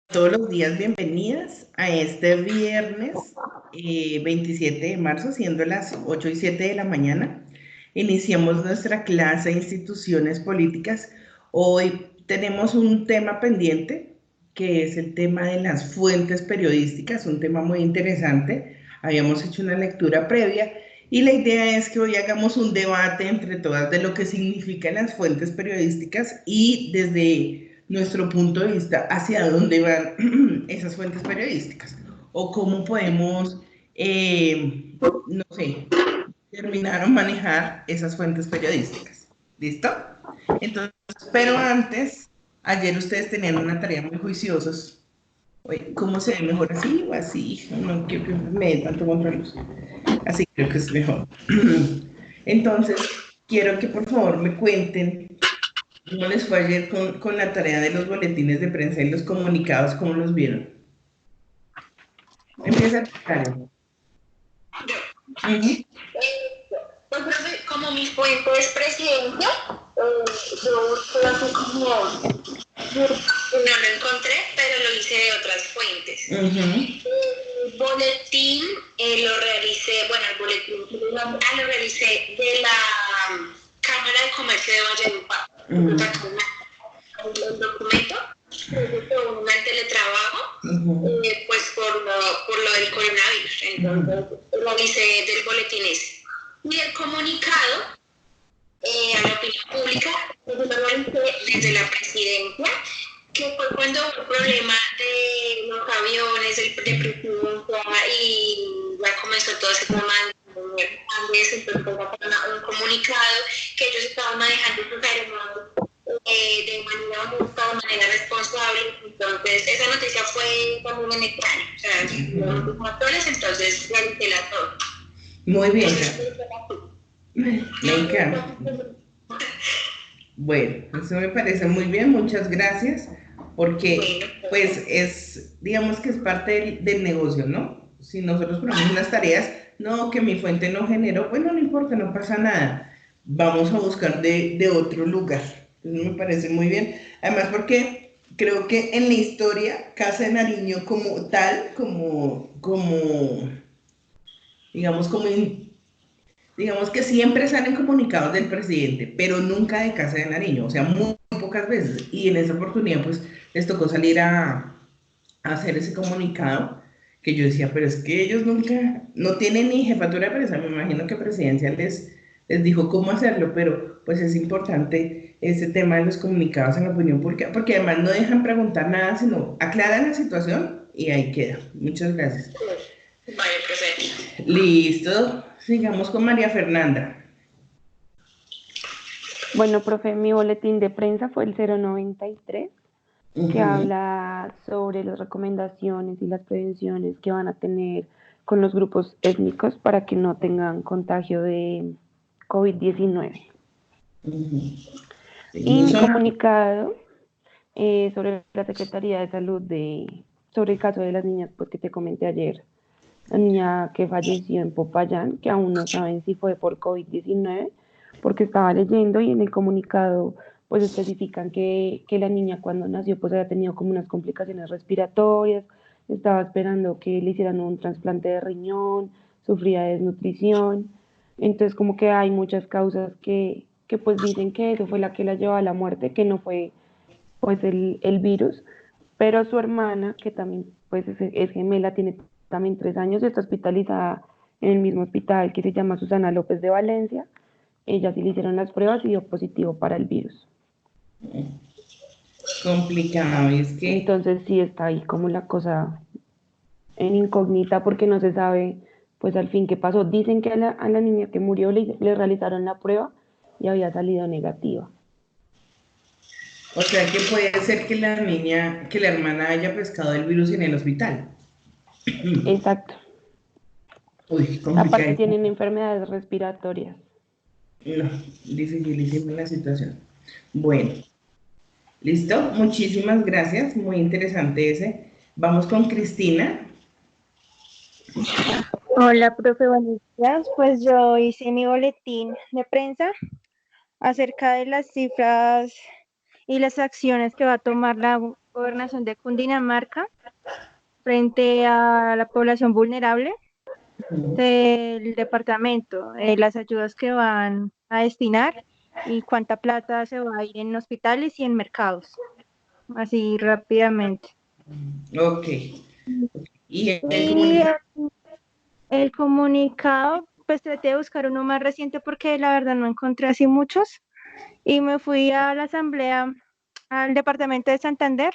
Todos los días bienvenidas a este viernes 27 de marzo, siendo las 8:07 de la mañana. Iniciamos nuestra clase de instituciones políticas. Hoy tenemos un tema pendiente, que es el tema de las fuentes periodísticas, un tema muy interesante. Habíamos hecho una lectura previa y la idea es que hoy hagamos un debate entre todas de lo que significan las fuentes periodísticas y desde nuestro punto de vista hacia dónde van esas fuentes periodísticas o cómo podemos, no sé, terminar o manejar esas fuentes periodísticas. ¿Listo? Entonces, pero antes, ayer ustedes tenían una tarea muy juiciosos. Oye, ¿cómo se ve mejor así o así? No quiero que me dé tanto control. Así creo que es mejor. Entonces, quiero que por favor me cuenten cómo les fue ayer con la tarea de los boletines de prensa y los comunicados, cómo los vieron. Empieza Karen. Uh-huh. Pues como mi fuente es presidencia, yo busqué así como, no lo encontré, pero lo hice de otras fuentes. El boletín lo realicé, bueno, el boletín lo realicé de la Cámara de Comercio de Valledupar. El documento un teletrabajo, pues por lo del coronavirus. Entonces, lo hice del boletín ese. Y el comunicado a la opinión pública desde la presidencia, que fue cuando hubo el problema de los aviones, de presidencia, y ya comenzó todo ese tema de un comunicado que ellos estaban manejando sus aeronaves de manera justa, de manera responsable. Entonces, esa noticia fue también en extraño. O sea, los motores, entonces realicé la todo. Muy bien, me encanta. Bueno, eso me parece muy bien, muchas gracias, porque pues es, digamos que es parte del negocio, ¿no? Si nosotros ponemos las tareas, no, que mi fuente no generó, bueno, no importa, no pasa nada, vamos a buscar de otro lugar. Entonces me parece muy bien, además porque creo que en la historia Casa de Nariño como tal, digamos, digamos que siempre salen comunicados del presidente, pero nunca de Casa de Nariño, o sea, muy pocas veces. Y en esa oportunidad, pues, les tocó salir a hacer ese comunicado, que yo decía, pero es que ellos nunca, no tienen ni jefatura de prensa, me imagino que Presidencia les dijo cómo hacerlo, pero pues es importante ese tema de los comunicados en la opinión pública, porque además no dejan preguntar nada, sino aclaran la situación y ahí queda. Muchas gracias. Vale, profe. Listo, sigamos con María Fernanda. Bueno, profe, mi boletín de prensa fue el 093, que habla sobre las recomendaciones y las prevenciones que van a tener con los grupos étnicos para que no tengan contagio de COVID-19. Y mi comunicado sobre la Secretaría de Salud sobre el caso de las niñas, pues que te comenté ayer, la niña que falleció en Popayán, que aún no saben si fue por COVID-19, porque estaba leyendo y en el comunicado pues especifican que la niña cuando nació pues había tenido como unas complicaciones respiratorias, estaba esperando que le hicieran un trasplante de riñón, sufría de desnutrición, entonces como que hay muchas causas que pues dicen que eso fue la que la llevó a la muerte, que no fue pues el virus, pero su hermana, que también pues es gemela, tiene también 3 años, está hospitalizada en el mismo hospital que se llama Susana López de Valencia. Ella sí le hicieron las pruebas y dio positivo para el virus. Complicado, es que... Entonces sí está ahí como la cosa en incógnita porque no se sabe pues al fin qué pasó. Dicen que a la niña que murió le realizaron la prueba y había salido negativa. O sea que puede ser que la niña, que la hermana haya pescado el virus en el hospital. Exacto. Uy, complicado. Aparte tienen enfermedades respiratorias. No, dificilísima la situación. Bueno, listo, muchísimas gracias, muy interesante ese. Vamos con Cristina. Hola, profe, buenos días. Pues yo hice mi boletín de prensa acerca de las cifras y las acciones que va a tomar la Gobernación de Cundinamarca frente a la población vulnerable del departamento, las ayudas que van a destinar y cuánta plata se va a ir en hospitales y en mercados, así rápidamente. Ok. Y el Y comunicado. el comunicado, pues traté de buscar uno más reciente porque la verdad no encontré así muchos y me fui a la asamblea, al departamento de Santander,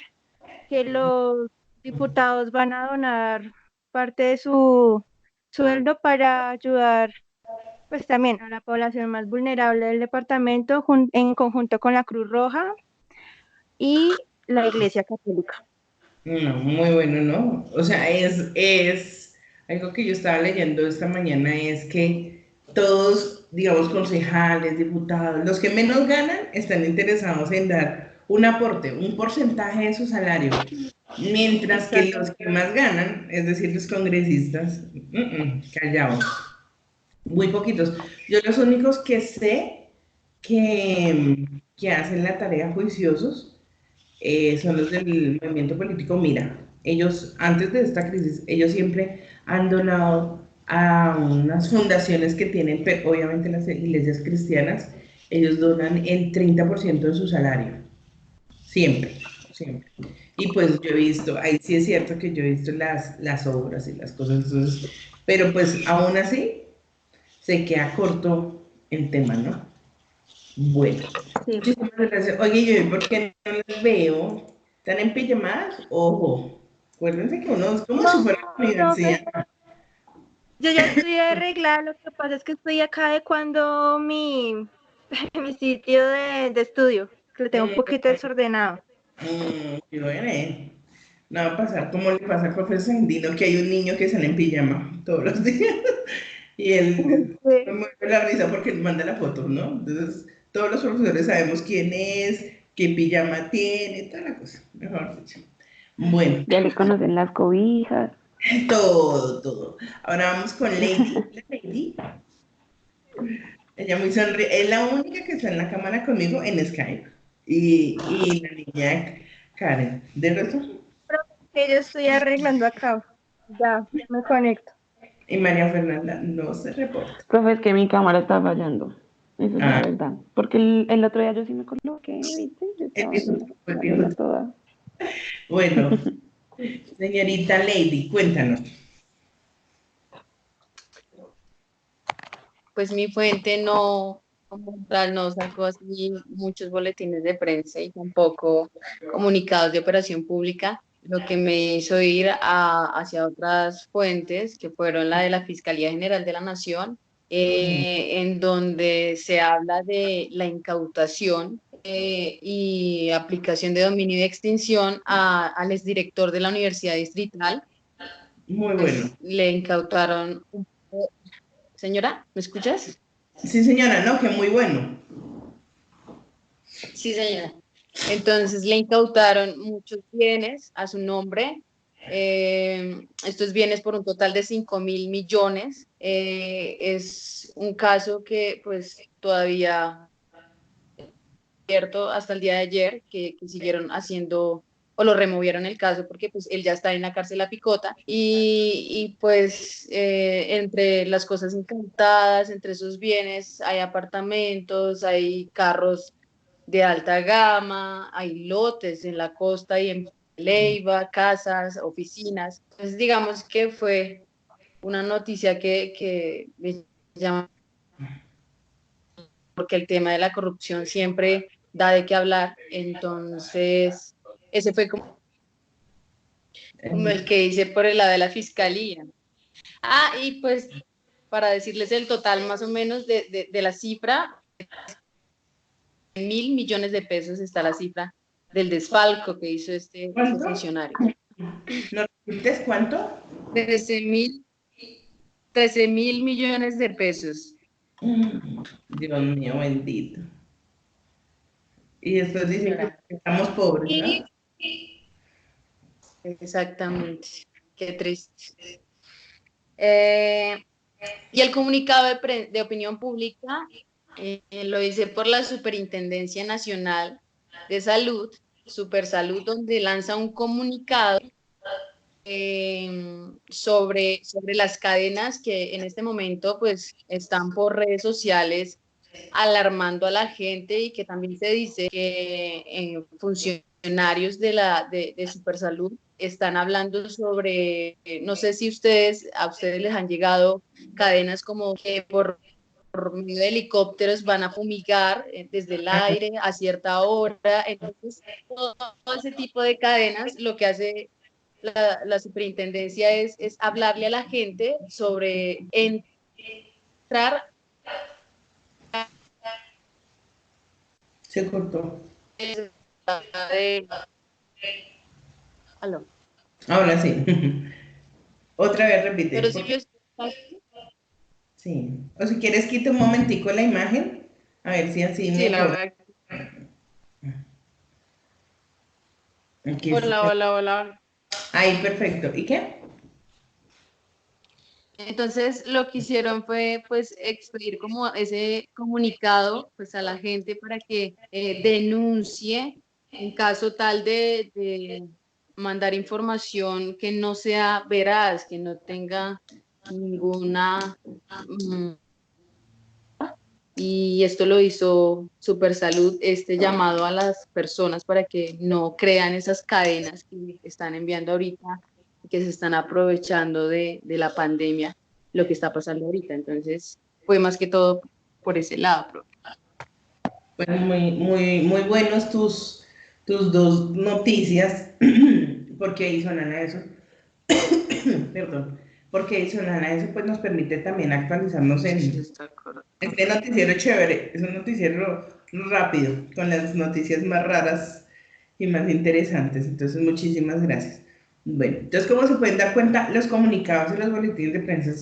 que los diputados van a donar parte de su sueldo para ayudar pues también a la población más vulnerable del departamento en conjunto con la Cruz Roja y la Iglesia Católica. No, muy bueno, ¿no? O sea, es algo que yo estaba leyendo esta mañana, es que todos, digamos, concejales, diputados, los que menos ganan, están interesados en dar un aporte, un porcentaje de su salario, mientras que Exacto. los que más ganan, es decir, los congresistas, callados, muy poquitos. Yo los únicos que sé que hacen la tarea juiciosos son los del movimiento político Mira. Ellos, antes de esta crisis, ellos siempre han donado a unas fundaciones que tienen, obviamente las iglesias cristianas, ellos donan el 30% de su salario. Siempre, siempre. Y pues yo he visto, ahí sí es cierto que yo he visto las obras y las cosas, entonces, pero pues aún así se queda corto el tema, ¿no? Bueno, Sí. muchísimas gracias. Oye, yo, ¿por qué no las veo? ¿Están en pijamadas? Ojo, acuérdense que uno es como si No, fuera a la no, universidad. yo ya estoy arreglada, lo que pasa es que estoy acá adecuando mi sitio de estudio, que lo tengo un poquito desordenado. Y bueno, no va a pasar como le pasa al profesor Sandino, que hay un niño que sale en pijama todos los días y él me Sí. mueve la risa porque él manda la foto, ¿no? Entonces, todos los profesores sabemos quién es, qué pijama tiene, toda la cosa, mejor dicho. Bueno, Ya le conocen las cobijas. todo, todo. Ahora vamos con Lady. La Lady, ella muy sonríe, es la única que está en la cámara conmigo en Skype. Y la niña Karen. De resto, Que yo estoy arreglando acá. Ya, me conecto. y María Fernanda no se reporta. Profe, es que mi cámara está fallando. Esa es la Ah, verdad. Porque el otro día yo sí me coloqué, ¿viste? Yo estaba eso así, fue dándola bien. toda. Bueno, señorita Lady, cuéntanos. Pues mi fuente no, como tal, no sacó así muchos boletines de prensa y tampoco comunicados de operación pública, lo que me hizo ir hacia otras fuentes, que fueron la de la Fiscalía General de la Nación, en donde se habla de la incautación y aplicación de dominio y de extinción al exdirector de la Universidad Distrital, Muy bueno. pues le incautaron. Señora, ¿me escuchas? Sí, señora, no, que muy bueno. Sí, señora. Entonces le incautaron muchos bienes a su nombre. Estos bienes por un total de 5.000 millones. Es un caso que pues todavía abierto hasta el día de ayer, que siguieron haciendo o lo removieron el caso porque pues él ya está en la cárcel a Picota y pues entre las cosas incautadas, entre esos bienes hay apartamentos, hay carros de alta gama, hay lotes en la costa y en Leiva, casas, oficinas. Entonces, digamos que fue una noticia que me llama porque el tema de la corrupción siempre da de qué hablar. Entonces, ese fue como el que hice por el lado de la fiscalía. Ah, y pues para decirles el total más o menos de la cifra, 1.000 millones de pesos está la cifra del desfalco que hizo este ¿Cuánto? funcionario. ¿No repites cuánto? 13.000 13.000 millones de pesos. Dios mío, bendito. Y después Sí, dicen que señora. estamos pobres, ¿no? Y exactamente, qué triste. Eh, y el comunicado de opinión pública lo hice por la Superintendencia Nacional de Salud Supersalud, donde lanza un comunicado sobre las cadenas que en este momento pues están por redes sociales alarmando a la gente, y que también se dice que funcionarios de Supersalud están hablando sobre, no sé si a ustedes les han llegado cadenas como que por medio de helicópteros van a fumigar desde el aire a cierta hora. Entonces, todo ese tipo de cadenas, lo que hace la superintendencia es hablarle a la gente sobre entrar Se cortó. de... Aló. Ahora sí. Otra vez repite. Pero si yo... Sí. O si quieres, quita un momentico la imagen. A ver si así Sí, la mejor. verdad. Aquí Hola, está. hola, hola. Ahí, perfecto. ¿Y qué? Entonces, lo que hicieron fue, pues, expedir como ese comunicado, pues, a la gente para que denuncie en caso tal de mandar información que no sea veraz, que no tenga ninguna... y esto lo hizo Supersalud, este llamado a las personas para que no crean esas cadenas que están enviando ahorita y que se están aprovechando de la pandemia, lo que está pasando ahorita. Entonces, fue más que todo por ese lado. Pues muy buenos tus dos noticias, porque adicional a eso, perdón, porque adicional a eso, pues nos permite también actualizarnos Sí, en está correcto. este noticiero chévere, es un noticiero rápido, con las noticias más raras y más interesantes. Entonces, muchísimas gracias. Bueno, entonces, como se pueden dar cuenta, los comunicados y los boletines de prensa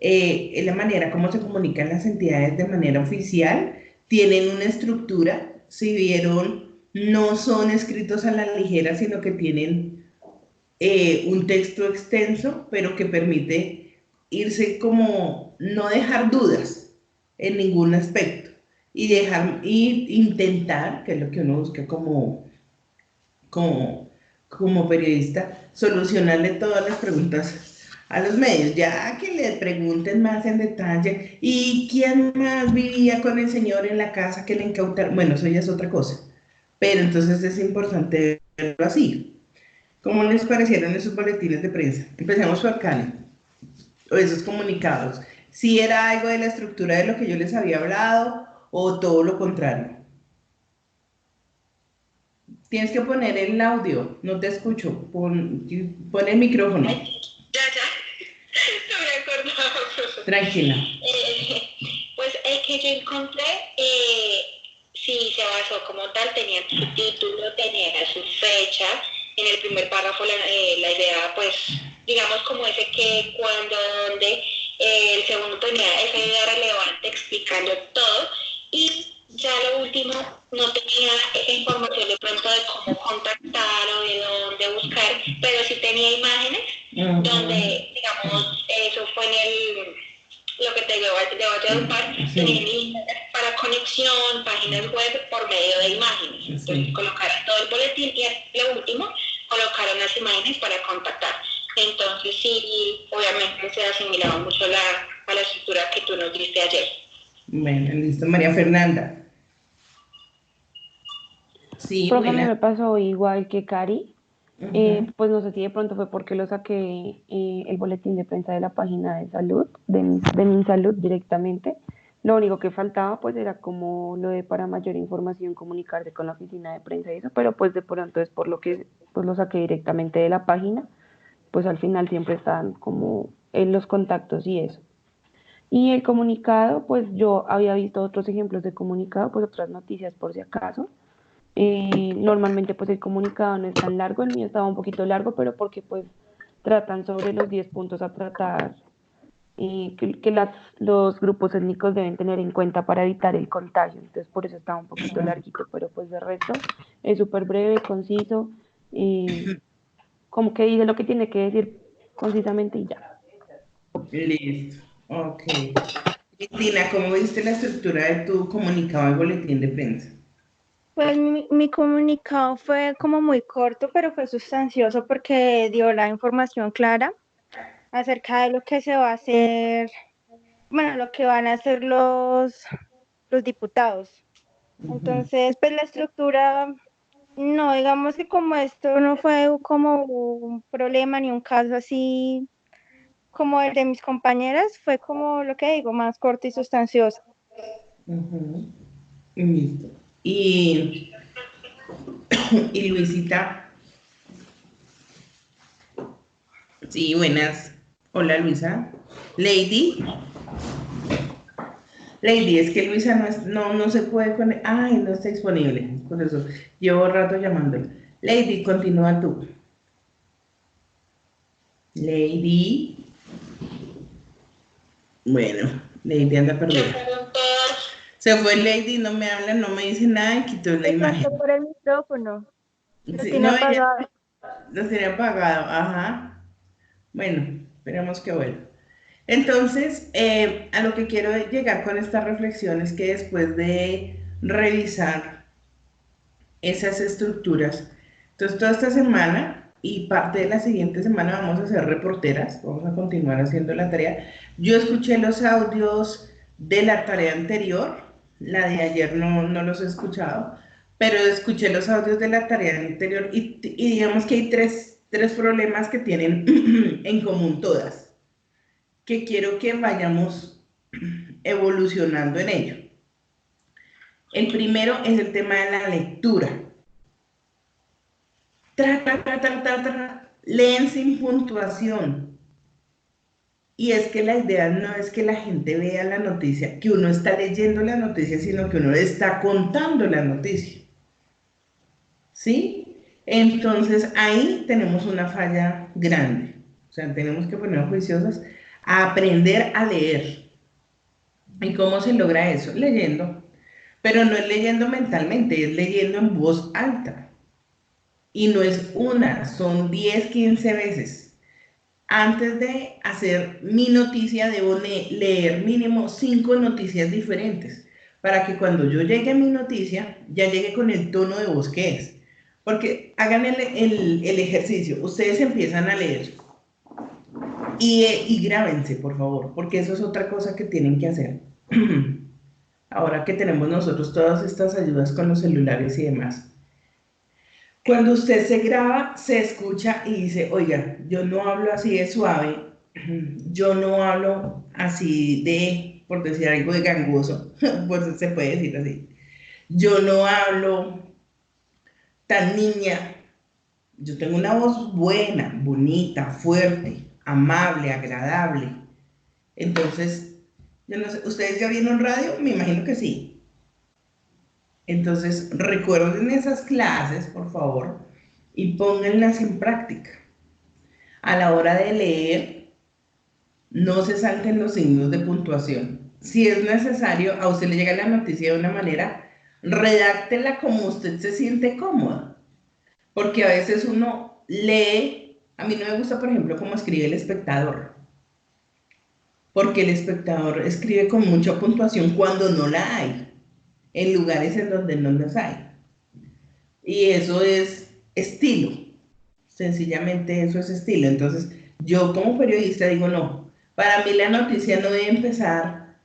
es la manera como se comunican las entidades de manera oficial, tienen una estructura, si vieron, no son escritos a la ligera, sino que tienen un texto extenso, pero que permite irse como no dejar dudas en ningún aspecto y dejar y intentar, que es lo que uno busca como periodista, solucionarle todas las preguntas a los medios, ya que le pregunten más en detalle y quién más vivía con el señor en la casa que le incautaron. Bueno, eso ya es otra cosa, pero entonces es importante verlo así. ¿Cómo les parecieron esos boletines de prensa? Empecemos por Karen, o esos comunicados. ¿Si era algo de la estructura de lo que yo les había hablado o todo lo contrario? Tienes que poner el audio, no te escucho. Pon el micrófono. Ya, no me acordaba, profesor. Tranquila. Pues el que yo encontré, sí se basó como tal, tenía su título, tenía su fecha, en el primer párrafo la idea, pues, digamos como ese que, cuando, dónde, el segundo tenía esa idea relevante explicando todo, y ya lo último no tenía esa información de pronto de cómo contactar o de dónde buscar, pero sí tenía imágenes donde, digamos, eso fue lo que te digo de Valledupar, tenían líneas para conexión, páginas web por medio de imágenes. Entonces colocaron todo el boletín y lo último colocaron las imágenes para contactar. Entonces sí, obviamente se asimilaba mucho a la estructura que tú nos diste ayer. Bueno, listo. María Fernanda. Sí, Profe, a mí buena. me pasó igual que Cari. Pues no sé si de pronto fue porque lo saqué el boletín de prensa de la página de salud, de MinSalud directamente. Lo único que faltaba pues era como lo de para mayor información comunicarse con la oficina de prensa y eso, pero pues de pronto es por lo que pues lo saqué directamente de la página, pues al final siempre están como en los contactos y eso. Y el comunicado, pues yo había visto otros ejemplos de comunicado, pues otras noticias por si acaso. Normalmente pues el comunicado no es tan largo, el mío estaba un poquito largo, pero porque pues tratan sobre los 10 puntos a tratar los grupos étnicos deben tener en cuenta para evitar el contagio. Entonces por eso estaba un poquito larguito, pero pues de resto es súper breve, conciso, como que dice lo que tiene que decir concisamente y ya. Listo. Ok. Cristina, ¿cómo viste la estructura de tu comunicado al boletín de prensa? Pues mi comunicado fue como muy corto, pero fue sustancioso porque dio la información clara acerca de lo que se va a hacer, bueno, lo que van a hacer los diputados. Entonces, pues la estructura, no, digamos que como esto no fue como un problema ni un caso así como el de mis compañeras, fue como lo que digo, más corto y sustancioso. Listo. Y Luisita, sí, buenas. Hola Luisa. Lady. Lady, es que Luisa no se puede conectar. Ay, no está disponible. Por eso llevo rato llamándola. Lady, continúa tú. Lady. Bueno, Lady anda perdida. Se fue Lady, no me habla, no me dice nada y quitó la De imagen. pronto por el micrófono, lo Sí, tiene no, ella apagado. lo tenía apagado, ajá. Bueno, esperemos que vuelva. Entonces, a lo que quiero llegar con esta reflexión es que después de revisar esas estructuras, entonces toda esta semana y parte de la siguiente semana vamos a ser reporteras, vamos a continuar haciendo la tarea. Yo escuché los audios de la tarea anterior, la de ayer no los he escuchado, pero escuché los audios de la tarea anterior y digamos que hay tres problemas que tienen en común todas, que quiero que vayamos evolucionando en ello. El primero es el tema de la lectura. Leen sin puntuación. Y es que la idea no es que la gente vea la noticia, que uno está leyendo la noticia, sino que uno está contando la noticia. ¿Sí? Entonces ahí tenemos una falla grande. O sea, tenemos que ponernos juiciosas a aprender a leer. ¿Y cómo se logra eso? Leyendo. Pero no es leyendo mentalmente, es leyendo en voz alta. Y no es una, son 10, 15 veces. Antes de hacer mi noticia, debo leer mínimo 5 noticias diferentes para que cuando yo llegue a mi noticia, ya llegue con el tono de voz que es. Porque hagan el ejercicio, ustedes empiezan a leer y grábense, por favor, porque eso es otra cosa que tienen que hacer. Ahora que tenemos nosotros todas estas ayudas con los celulares y demás. Cuando usted se graba, se escucha y dice, oiga, yo no hablo así de suave, yo no hablo así de, por decir algo de gangoso, pues se puede decir así. Yo no hablo tan niña, yo tengo una voz buena, bonita, fuerte, amable, agradable. Entonces, yo no sé, ¿ustedes ya vieron radio? Me imagino que sí. Entonces, recuerden esas clases, por favor, y pónganlas en práctica. A la hora de leer, no se salten los signos de puntuación. Si es necesario, a usted le llega la noticia de una manera, redáctela como usted se siente cómoda. Porque a veces uno lee, a mí no me gusta, por ejemplo, cómo escribe El Espectador. Porque El Espectador escribe con mucha puntuación cuando no la hay, en lugares en donde no las hay. Y eso es estilo. Sencillamente eso es estilo. Entonces, yo como periodista digo, no, para mí la noticia no debe empezar,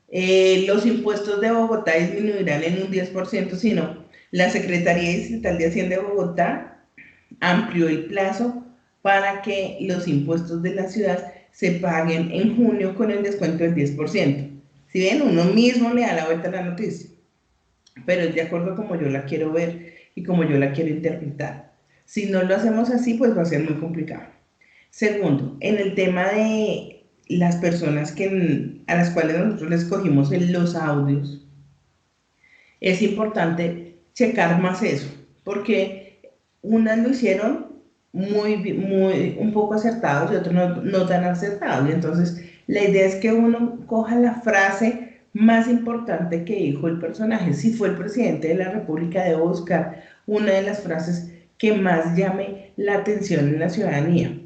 los impuestos de Bogotá disminuirán en un 10%, sino la Secretaría Distrital de Hacienda de Bogotá amplió el plazo para que los impuestos de la ciudad se paguen en junio con el descuento del 10%. Si bien uno mismo le da la vuelta a la noticia, pero es de acuerdo a como yo la quiero ver y como yo la quiero interpretar. Si no lo hacemos así, pues va a ser muy complicado. Segundo, en el tema de las personas a las cuales nosotros les cogimos los audios, es importante checar más eso, porque unas lo hicieron un poco acertados y otros no tan acertados. Y entonces, la idea es que uno coja la frase más importante que dijo el personaje. Si fue el presidente de la República, debo buscar una de las frases que más llame la atención en la ciudadanía.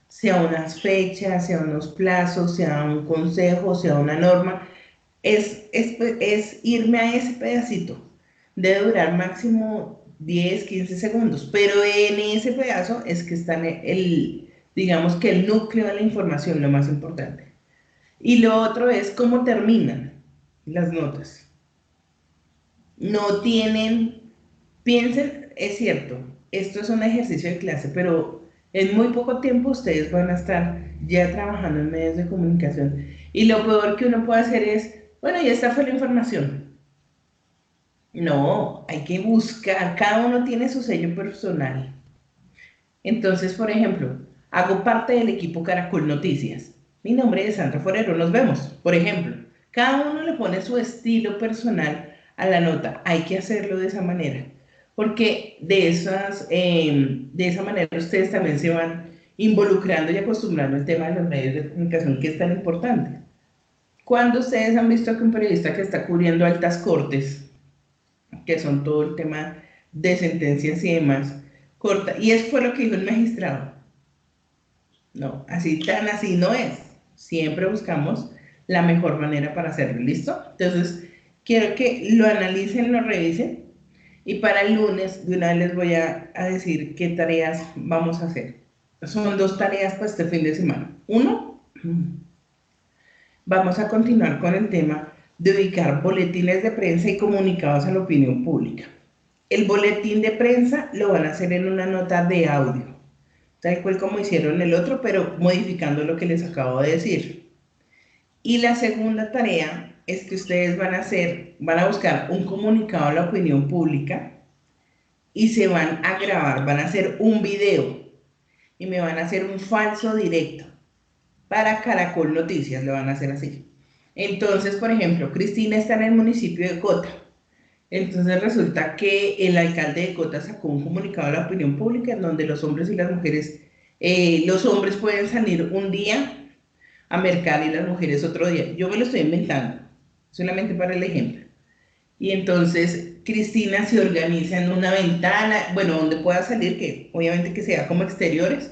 Sea unas fechas, sea unos plazos, sea un consejo, sea una norma. Es irme a ese pedacito. debe durar máximo 10, 15 segundos, pero en ese pedazo es que está digamos que el núcleo de la información, lo más importante. Y lo otro es cómo terminan las notas. No tienen, piensen, es cierto, esto es un ejercicio de clase, pero en muy poco tiempo ustedes van a estar ya trabajando en medios de comunicación. Y lo peor que uno puede hacer es, bueno, ya esta fue la información. No, hay que buscar, cada uno tiene su sello personal. Entonces, por ejemplo, hago parte del equipo Caracol Noticias. Mi nombre es Sandra Forero, nos vemos. Por ejemplo, cada uno le pone su estilo personal a la nota. Hay que hacerlo de esa manera, porque de esa manera ustedes también se van involucrando y acostumbrando al tema de los medios de comunicación, que es tan importante. Cuando ustedes han visto que un periodista que está cubriendo altas cortes, que son todo el tema de sentencias y demás, corta, y eso fue lo que dijo el magistrado. No, así tan así no es. Siempre buscamos la mejor manera para hacerlo, ¿listo? Entonces, quiero que lo analicen, lo revisen, y para el lunes de una vez les voy a decir qué tareas vamos a hacer. Son 2 tareas para este fin de semana. Uno, vamos a continuar con el tema de ubicar boletines de prensa y comunicados a la opinión pública. El boletín de prensa lo van a hacer en una nota de audio, tal cual como hicieron el otro, pero modificando lo que les acabo de decir. Y la segunda tarea es que ustedes van a buscar un comunicado a la opinión pública y se van a grabar, van a hacer un video y me van a hacer un falso directo para Caracol Noticias, lo van a hacer así. Entonces, por ejemplo, Cristina está en el municipio de Cota. Entonces resulta que el alcalde de Cota sacó un comunicado a la opinión pública en donde los hombres y las mujeres, los hombres pueden salir un día a mercar y las mujeres otro día. Yo me lo estoy inventando, solamente para el ejemplo. Y entonces Cristina se organiza en una ventana, bueno, donde pueda salir, que obviamente que sea como exteriores,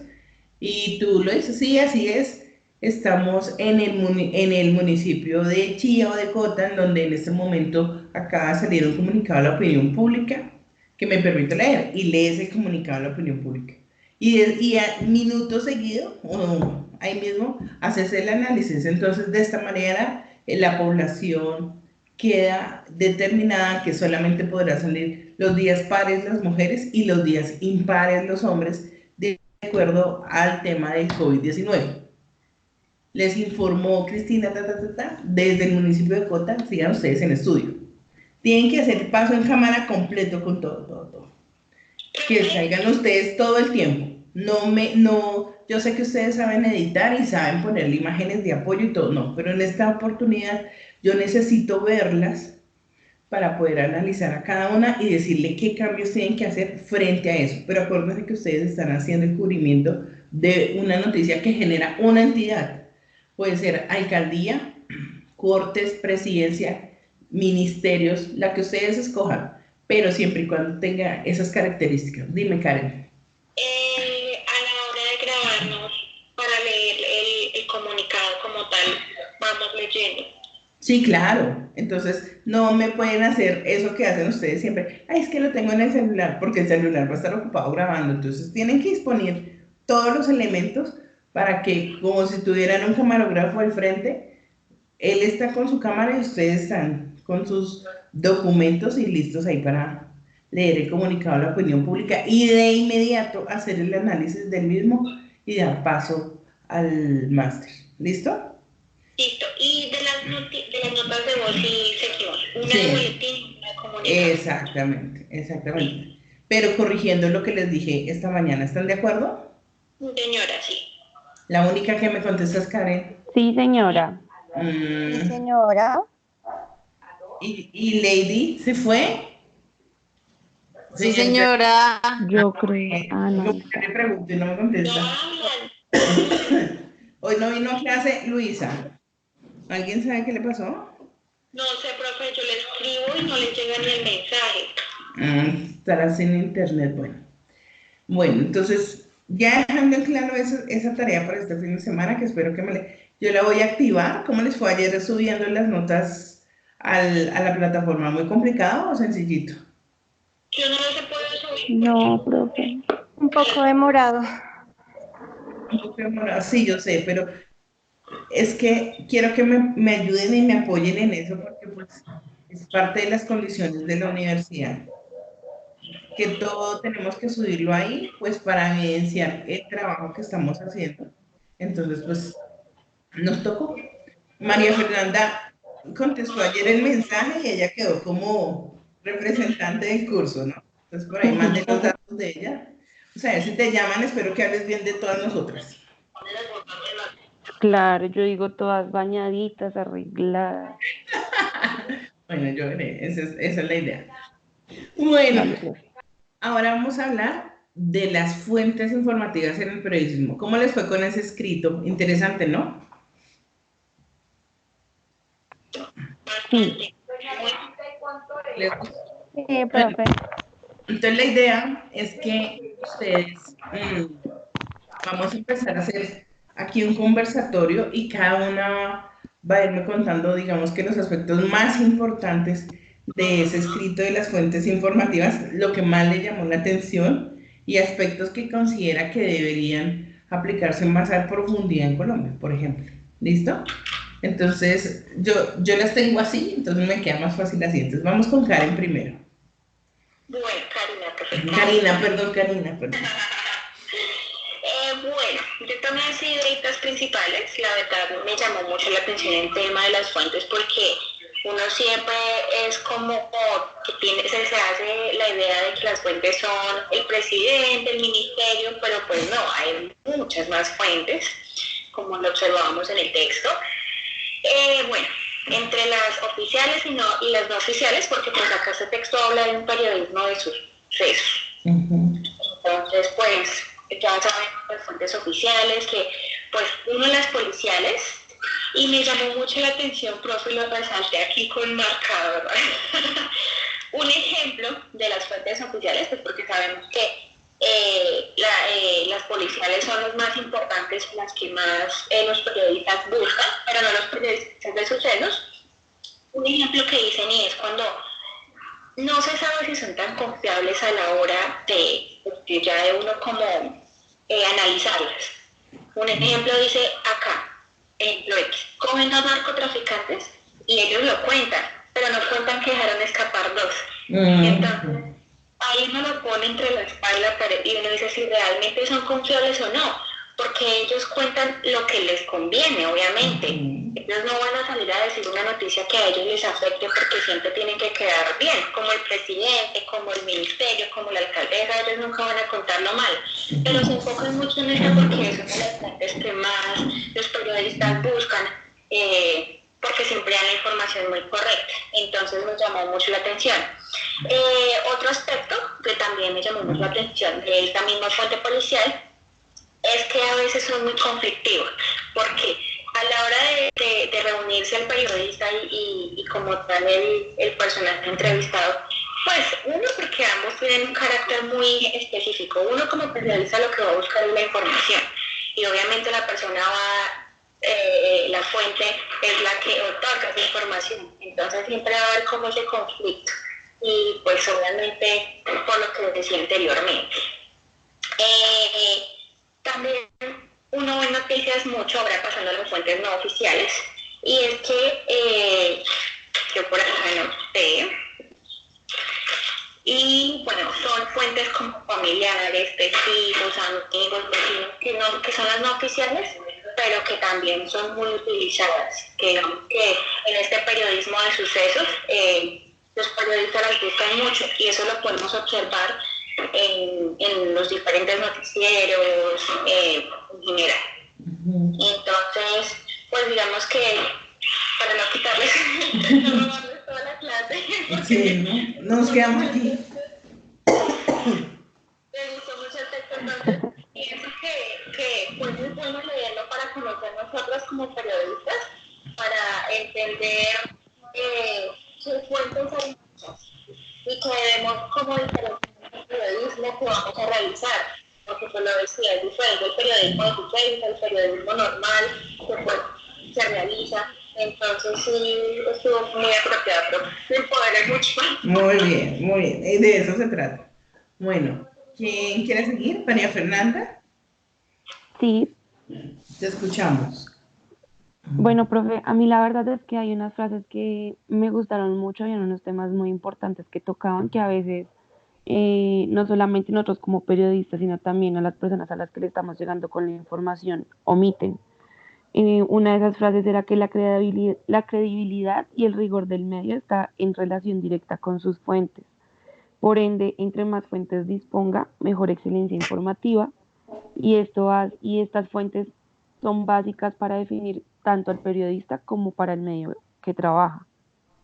y tú lo dices, sí, así es. Estamos en el municipio de Chía o de Cota, en donde en este momento acaba de salir un comunicado a la opinión pública que me permite leer, y lees el comunicado a la opinión pública. Y a minuto seguido, o ahí mismo, haces el análisis. Entonces, de esta manera, la población queda determinada que solamente podrá salir los días pares las mujeres y los días impares los hombres, de acuerdo al tema del COVID-19. Les informó Cristina, desde el municipio de Cota. Sigan ustedes en estudio. Tienen que hacer paso en cámara completo con todo. Que salgan ustedes todo el tiempo. Yo sé que ustedes saben editar y saben ponerle imágenes de apoyo y todo, no, pero en esta oportunidad yo necesito verlas para poder analizar a cada una y decirle qué cambios tienen que hacer frente a eso. Pero acuérdense que ustedes están haciendo el cubrimiento de una noticia que genera una entidad. Puede ser alcaldía, cortes, presidencia, ministerios, la que ustedes escojan, pero siempre y cuando tenga esas características. Dime, Karen. A la hora de grabarnos para leer el comunicado como tal, vamos leyendo. Sí, claro. Entonces, no me pueden hacer eso que hacen ustedes siempre. Ay, es que lo tengo en el celular, porque el celular va a estar ocupado grabando. Entonces, tienen que disponer todos los elementos para que, como si tuvieran un camarógrafo al frente, él está con su cámara y ustedes están con sus documentos y listos ahí para leer el comunicado a la opinión pública y de inmediato hacer el análisis del mismo y dar paso al máster. ¿Listo? Listo. Y de las notas de voz sí seguimos. Una Sí. de boletín, una de comunicado. Exactamente. Pero corrigiendo lo que les dije esta mañana, ¿están de acuerdo? Señora, sí. La única que me contesta es Karen. Sí, señora. Sí, señora. ¿Y Lady se fue? Sí, señora. Yo creo. No. Yo le pregunto y no me contesta. Hoy no vino a clase Luisa. ¿Alguien sabe qué le pasó? No sé, profe, yo le escribo y no le llega ni el mensaje. Estará sin internet, bueno, entonces ya dejando en claro esa tarea para este fin de semana, que espero que yo la voy a activar. ¿Cómo les fue ayer subiendo las notas a la plataforma? ¿Muy complicado o sencillito? Yo no los he podido subir. No, profe. Un poco demorado. Un poco demorado, sí, yo sé, pero es que quiero que me ayuden y me apoyen en eso porque pues es parte de las condiciones de la universidad, que todo tenemos que subirlo ahí pues para evidenciar el trabajo que estamos haciendo. Entonces pues nos tocó. María Fernanda contestó ayer el mensaje y ella quedó como representante del curso, ¿no? Entonces por ahí mandé los datos de ella. O sea, si te llaman, espero que hables bien de todas nosotras. Claro, yo digo todas bañaditas, arregladas. Bueno, yo veré, esa es la idea. Bueno, Vale, profe. ahora vamos a hablar de las fuentes informativas en el periodismo. ¿Cómo les fue con ese escrito? Interesante, ¿no? Sí, ¿Les gustó? Bueno, Profe. entonces la idea es que ustedes vamos a empezar a hacer aquí un conversatorio y cada una va a irme contando, digamos que los aspectos más importantes de ese escrito de las fuentes informativas, lo que más le llamó la atención y aspectos que considera que deberían aplicarse más a profundidad en Colombia, por ejemplo. ¿Listo? Entonces, yo las tengo así, entonces me queda más fácil así. Entonces, vamos con Karen primero. Bueno, Karina, perfecto. Karina, perdón. Bueno, yo tomé así ideitas principales. La verdad me llamó mucho la atención el tema de las fuentes porque uno siempre es como que se hace la idea de que las fuentes son el presidente, el ministerio, pero pues no, hay muchas más fuentes, como lo observábamos en el texto. Bueno, entre las oficiales y las no oficiales, porque pues acá este texto habla de un periodismo de sucesos. Entonces, pues, ya saben las fuentes oficiales, que pues uno las policiales, y me llamó mucho la atención, profe, y lo resalté aquí con marcador. Un ejemplo de las fuentes oficiales, pues porque sabemos que las policiales son las más importantes, las que más los periodistas buscan, pero no los periodistas de sucesos. Un ejemplo que dicen y es cuando no se sabe si son tan confiables a la hora de ya de uno como analizarlas. Un ejemplo dice acá, ejemplo X, cogen dos narcotraficantes y ellos lo cuentan, pero no cuentan que dejaron escapar dos. Entonces, ahí uno lo pone entre la espalda y la pared y uno dice si realmente son confiables o no, porque ellos cuentan lo que les conviene, obviamente. Ellos no van a salir a decir una noticia que a ellos les afecte porque siempre tienen que quedar bien, como el presidente, como el ministerio, como la alcaldesa, ellos nunca van a contarlo mal. Pero se enfocan mucho en eso porque es una de las fuentes que más los periodistas buscan, porque siempre dan la información muy correcta. Entonces nos llamó mucho la atención. Otro aspecto que también me llamó mucho la atención de esta misma fuente policial es que a veces son muy conflictivos, porque a la hora de reunirse el periodista y como tal el personaje entrevistado, pues uno, porque ambos tienen un carácter muy específico, uno como periodista lo que va a buscar es la información y obviamente la persona la fuente es la que otorga esa información, entonces siempre va a haber como ese conflicto y pues obviamente por lo que decía anteriormente. También uno ve noticias mucho ahora pasando a las fuentes no oficiales y es que yo por acá no sé y bueno, son fuentes como familiares, testigos, amigos, vecinos que son las no oficiales pero que también son muy utilizadas, que en este periodismo de sucesos los periodistas las buscan mucho y eso lo podemos observar en los diferentes noticieros en general. Entonces, pues digamos que para no quitarles, no robarles toda la clase. Sí, ¿no? Nos quedamos aquí. Me gustó mucho el texto, entonces pienso que fue muy bueno leerlo para conocer nosotros como periodistas, para entender sus fuentes hay muchas y que debemos como diferentes periodismo que vamos a realizar, porque pues lo decía, es diferente el periodismo de sucesos, el periodismo normal que pues se realiza Entonces sí, estuvo muy apropiado, pero el poder es mucho. Muy bien, muy bien. De eso se trata. Bueno, ¿quién quiere seguir? María Fernanda, Sí, te escuchamos. bueno, profe, a mí la verdad es que hay unas frases que me gustaron mucho y en unos temas muy importantes que tocaban que a veces no solamente nosotros como periodistas, sino también a las personas a las que le estamos llegando con la información omiten. Una de esas frases era que la credibilidad y el rigor del medio está en relación directa con sus fuentes. Por ende, entre más fuentes disponga, mejor excelencia informativa. Y estas fuentes son básicas para definir tanto al periodista como para el medio que trabaja.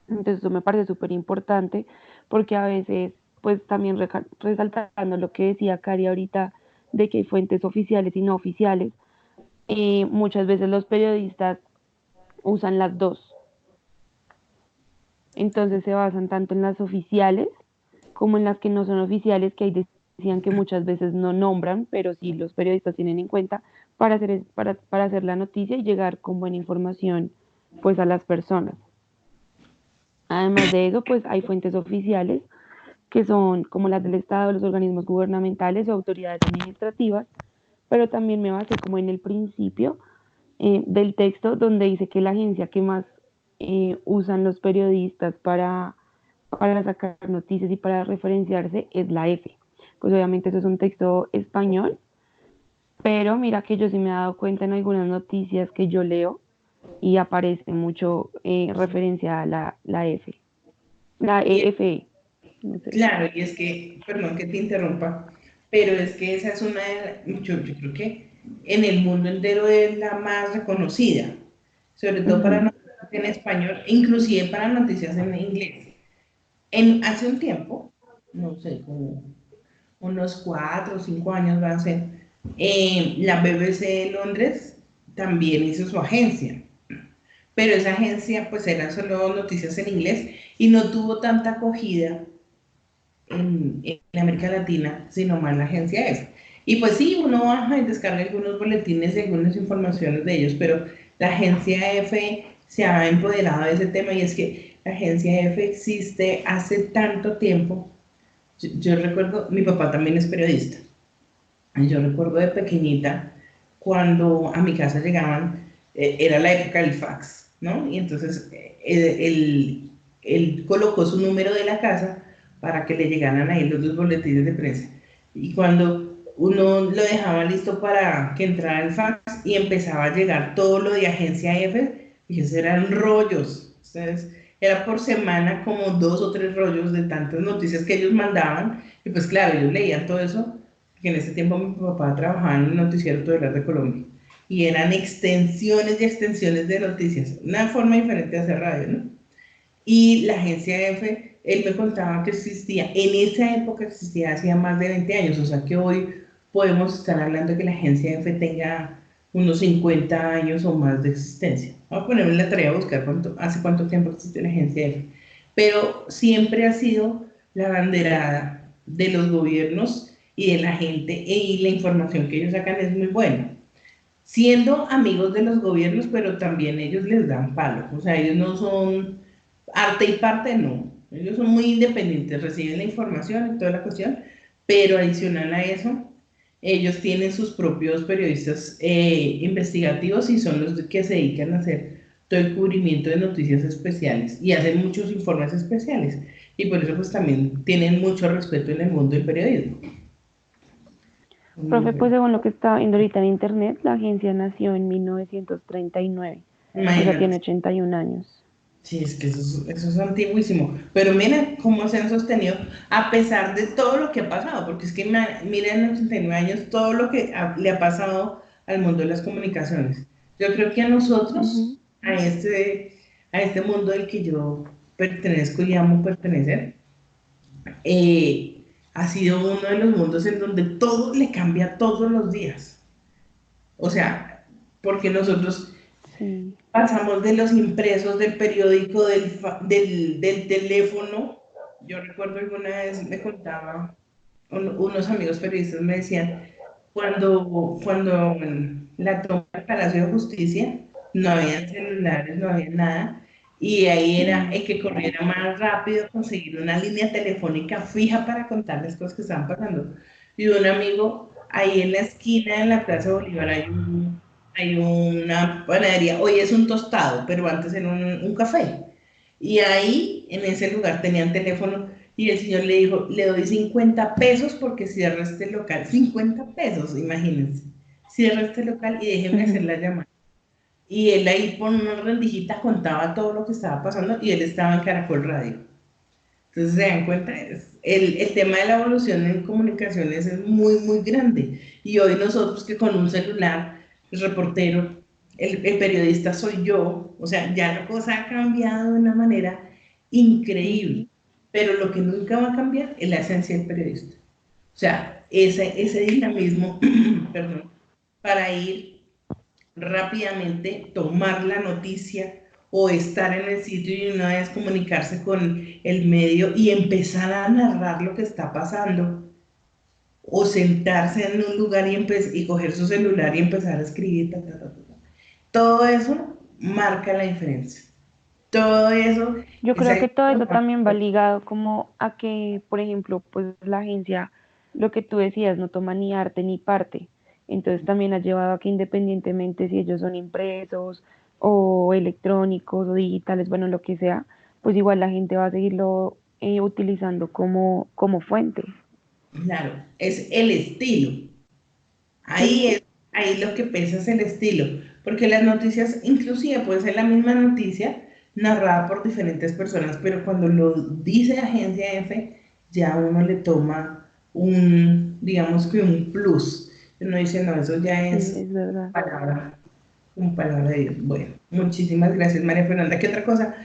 Entonces, eso me parece súper importante porque a veces, pues también resaltando lo que decía Cari ahorita, de que hay fuentes oficiales y no oficiales, muchas veces los periodistas usan las dos. Entonces se basan tanto en las oficiales como en las que no son oficiales, que ahí decían que muchas veces no nombran, pero sí los periodistas tienen en cuenta para hacer la noticia y llegar con buena información pues a las personas. Además de eso, pues hay fuentes oficiales que son como las del Estado, los organismos gubernamentales o autoridades administrativas, pero también me basé como en el principio del texto donde dice que la agencia que más usan los periodistas para sacar noticias y para referenciarse es la F. Pues obviamente eso es un texto español, pero mira que yo sí me he dado cuenta en algunas noticias que yo leo y aparece mucho referencia a la F, la Y EFE. No sé. claro, y es que, perdón que te interrumpa, pero es que esa es una yo creo que en el mundo entero es la más reconocida, sobre todo para Ujú. noticias en español, e inclusive para noticias en inglés. Hace un tiempo, no sé, como unos 4 o 5 años va a ser, la BBC de Londres también hizo su agencia, pero esa agencia pues era solo noticias en inglés y no tuvo tanta acogida en América Latina, sino más la agencia F. Y pues sí, uno baja y descarga algunos boletines y algunas informaciones de ellos, pero la agencia F se ha empoderado de ese tema y es que la agencia F existe hace tanto tiempo. Yo recuerdo, mi papá también es periodista. Yo recuerdo de pequeñita cuando a mi casa llegaban, era la época del fax, ¿no? Y entonces él colocó su número de la casa para que le llegaran ahí los dos boletines de prensa. Y cuando uno lo dejaba listo para que entrara el fax y empezaba a llegar todo lo de Agencia F, y esos eran rollos. Entonces, era por semana como 2 o 3 rollos de tantas noticias que ellos mandaban. Y pues claro, ellos leían todo eso que en ese tiempo mi papá trabajaba en el noticiero Todelar de Colombia y eran extensiones y extensiones de noticias, una forma diferente de hacer radio, ¿no? Y la agencia F, él me contaba que existía, en esa época existía hacía más de 20 años, o sea que hoy podemos estar hablando de que la agencia F tenga unos 50 años o más de existencia. Vamos a ponerme la tarea a buscar hace cuánto tiempo existe la agencia F. Pero siempre ha sido la banderada de los gobiernos y de la gente y la información que ellos sacan es muy buena. Siendo amigos de los gobiernos, pero también ellos les dan palo. O sea, ellos no son arte y parte, no. Ellos son muy independientes, reciben la información y toda la cuestión, pero adicional a eso, ellos tienen sus propios periodistas investigativos y son los que se dedican a hacer todo el cubrimiento de noticias especiales y hacen muchos informes especiales. Y por eso pues también tienen mucho respeto en el mundo del periodismo. Profe, pues según lo que estaba viendo ahorita en internet, la agencia nació en 1939, o sea, tiene Imagínate. 81 años. Sí, es que eso es antiguísimo. Pero mira cómo se han sostenido a pesar de todo lo que ha pasado, porque es que mira en 89 años todo lo que le ha pasado al mundo de las comunicaciones. Yo creo que a nosotros, Ujú. a este mundo al que yo pertenezco y amo pertenecer, eh, ha sido uno de los mundos en donde todo le cambia todos los días. O sea, porque nosotros Sí. pasamos de los impresos, del periódico, del teléfono. Yo recuerdo alguna vez me contaba, unos amigos periodistas me decían, cuando la toma del Palacio de Justicia, no había celulares, no había nada, y ahí era el que corriera más rápido, conseguir una línea telefónica fija para contar las cosas que estaban pasando. Y un amigo, ahí en la esquina de la Plaza Bolívar hay una panadería, hoy es un tostado, pero antes era un café. Y ahí, en ese lugar, tenían teléfono y el señor le dijo, le doy 50 pesos porque cierra este local. 50 pesos, imagínense. Cierra este local y déjenme hacer la llamada. Y él ahí por una rendijita contaba todo lo que estaba pasando y él estaba en Caracol Radio. Entonces se dan cuenta, el tema de la evolución en comunicaciones es muy, muy grande. Y hoy nosotros que con un celular, el reportero, el periodista soy yo, o sea, ya la cosa ha cambiado de una manera increíble. Pero lo que nunca va a cambiar es la esencia del periodista. O sea, ese dinamismo, perdón, para ir rápidamente, tomar la noticia o estar en el sitio y una vez comunicarse con el medio y empezar a narrar lo que está pasando, o sentarse en un lugar y coger su celular y empezar a escribir. Todo eso marca la diferencia. Todo eso Yo es creo que algo todo que eso nos va también va ligado como a que, por ejemplo, pues la agencia, lo que tú decías, no toma ni arte ni parte. Entonces también ha llevado a que independientemente si ellos son impresos o electrónicos o digitales, bueno, lo que sea, pues igual la gente va a seguirlo utilizando como fuente. claro, es el estilo. Ahí Ujú. es, ahí lo que pesa es el estilo, porque las noticias, inclusive puede ser la misma noticia narrada por diferentes personas, pero cuando lo dice Agencia F, ya uno le toma digamos que un plus. Uno dice, no, eso ya Sí, es es verdad. palabra, un palabra de Dios. Bueno, muchísimas gracias, María Fernanda. ¿Qué otra cosa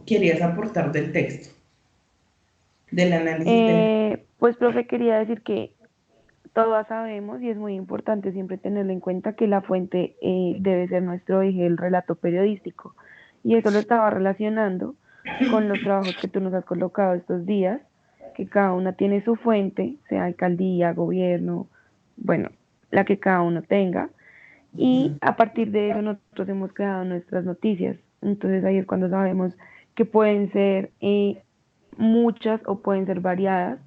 querías aportar del texto, del análisis del... Pues, profe, quería decir que todas sabemos y es muy importante siempre tenerlo en cuenta que la fuente debe ser nuestro eje del relato periodístico. Y eso lo estaba relacionando con los trabajos que tú nos has colocado estos días, que cada una tiene su fuente, sea alcaldía, gobierno, bueno, la que cada uno tenga. Y a partir de eso nosotros hemos creado nuestras noticias. Entonces ahí es cuando sabemos que pueden ser muchas o pueden ser variadas,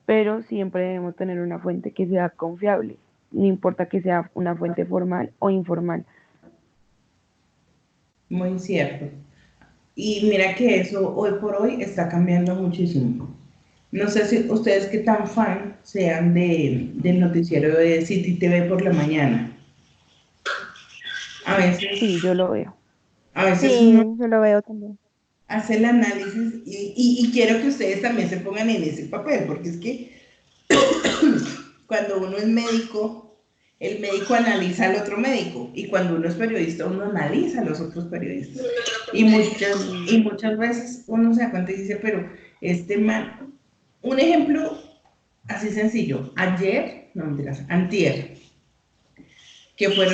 pero siempre debemos tener una fuente que sea confiable, no importa que sea una fuente formal o informal. Muy cierto. Y mira que eso hoy por hoy está cambiando muchísimo. No sé si ustedes qué tan fan sean del noticiero de City TV por la mañana. A veces, Sí, yo lo veo. a veces uno Sí, yo lo veo también. hace el análisis y quiero que ustedes también se pongan en ese papel, porque es que cuando uno es médico, el médico analiza al otro médico y cuando uno es periodista, uno analiza a los otros periodistas. Y Sí. muchas veces uno se da cuenta y dice, pero este man, un ejemplo así sencillo, ayer, no mentiras, antier, que fue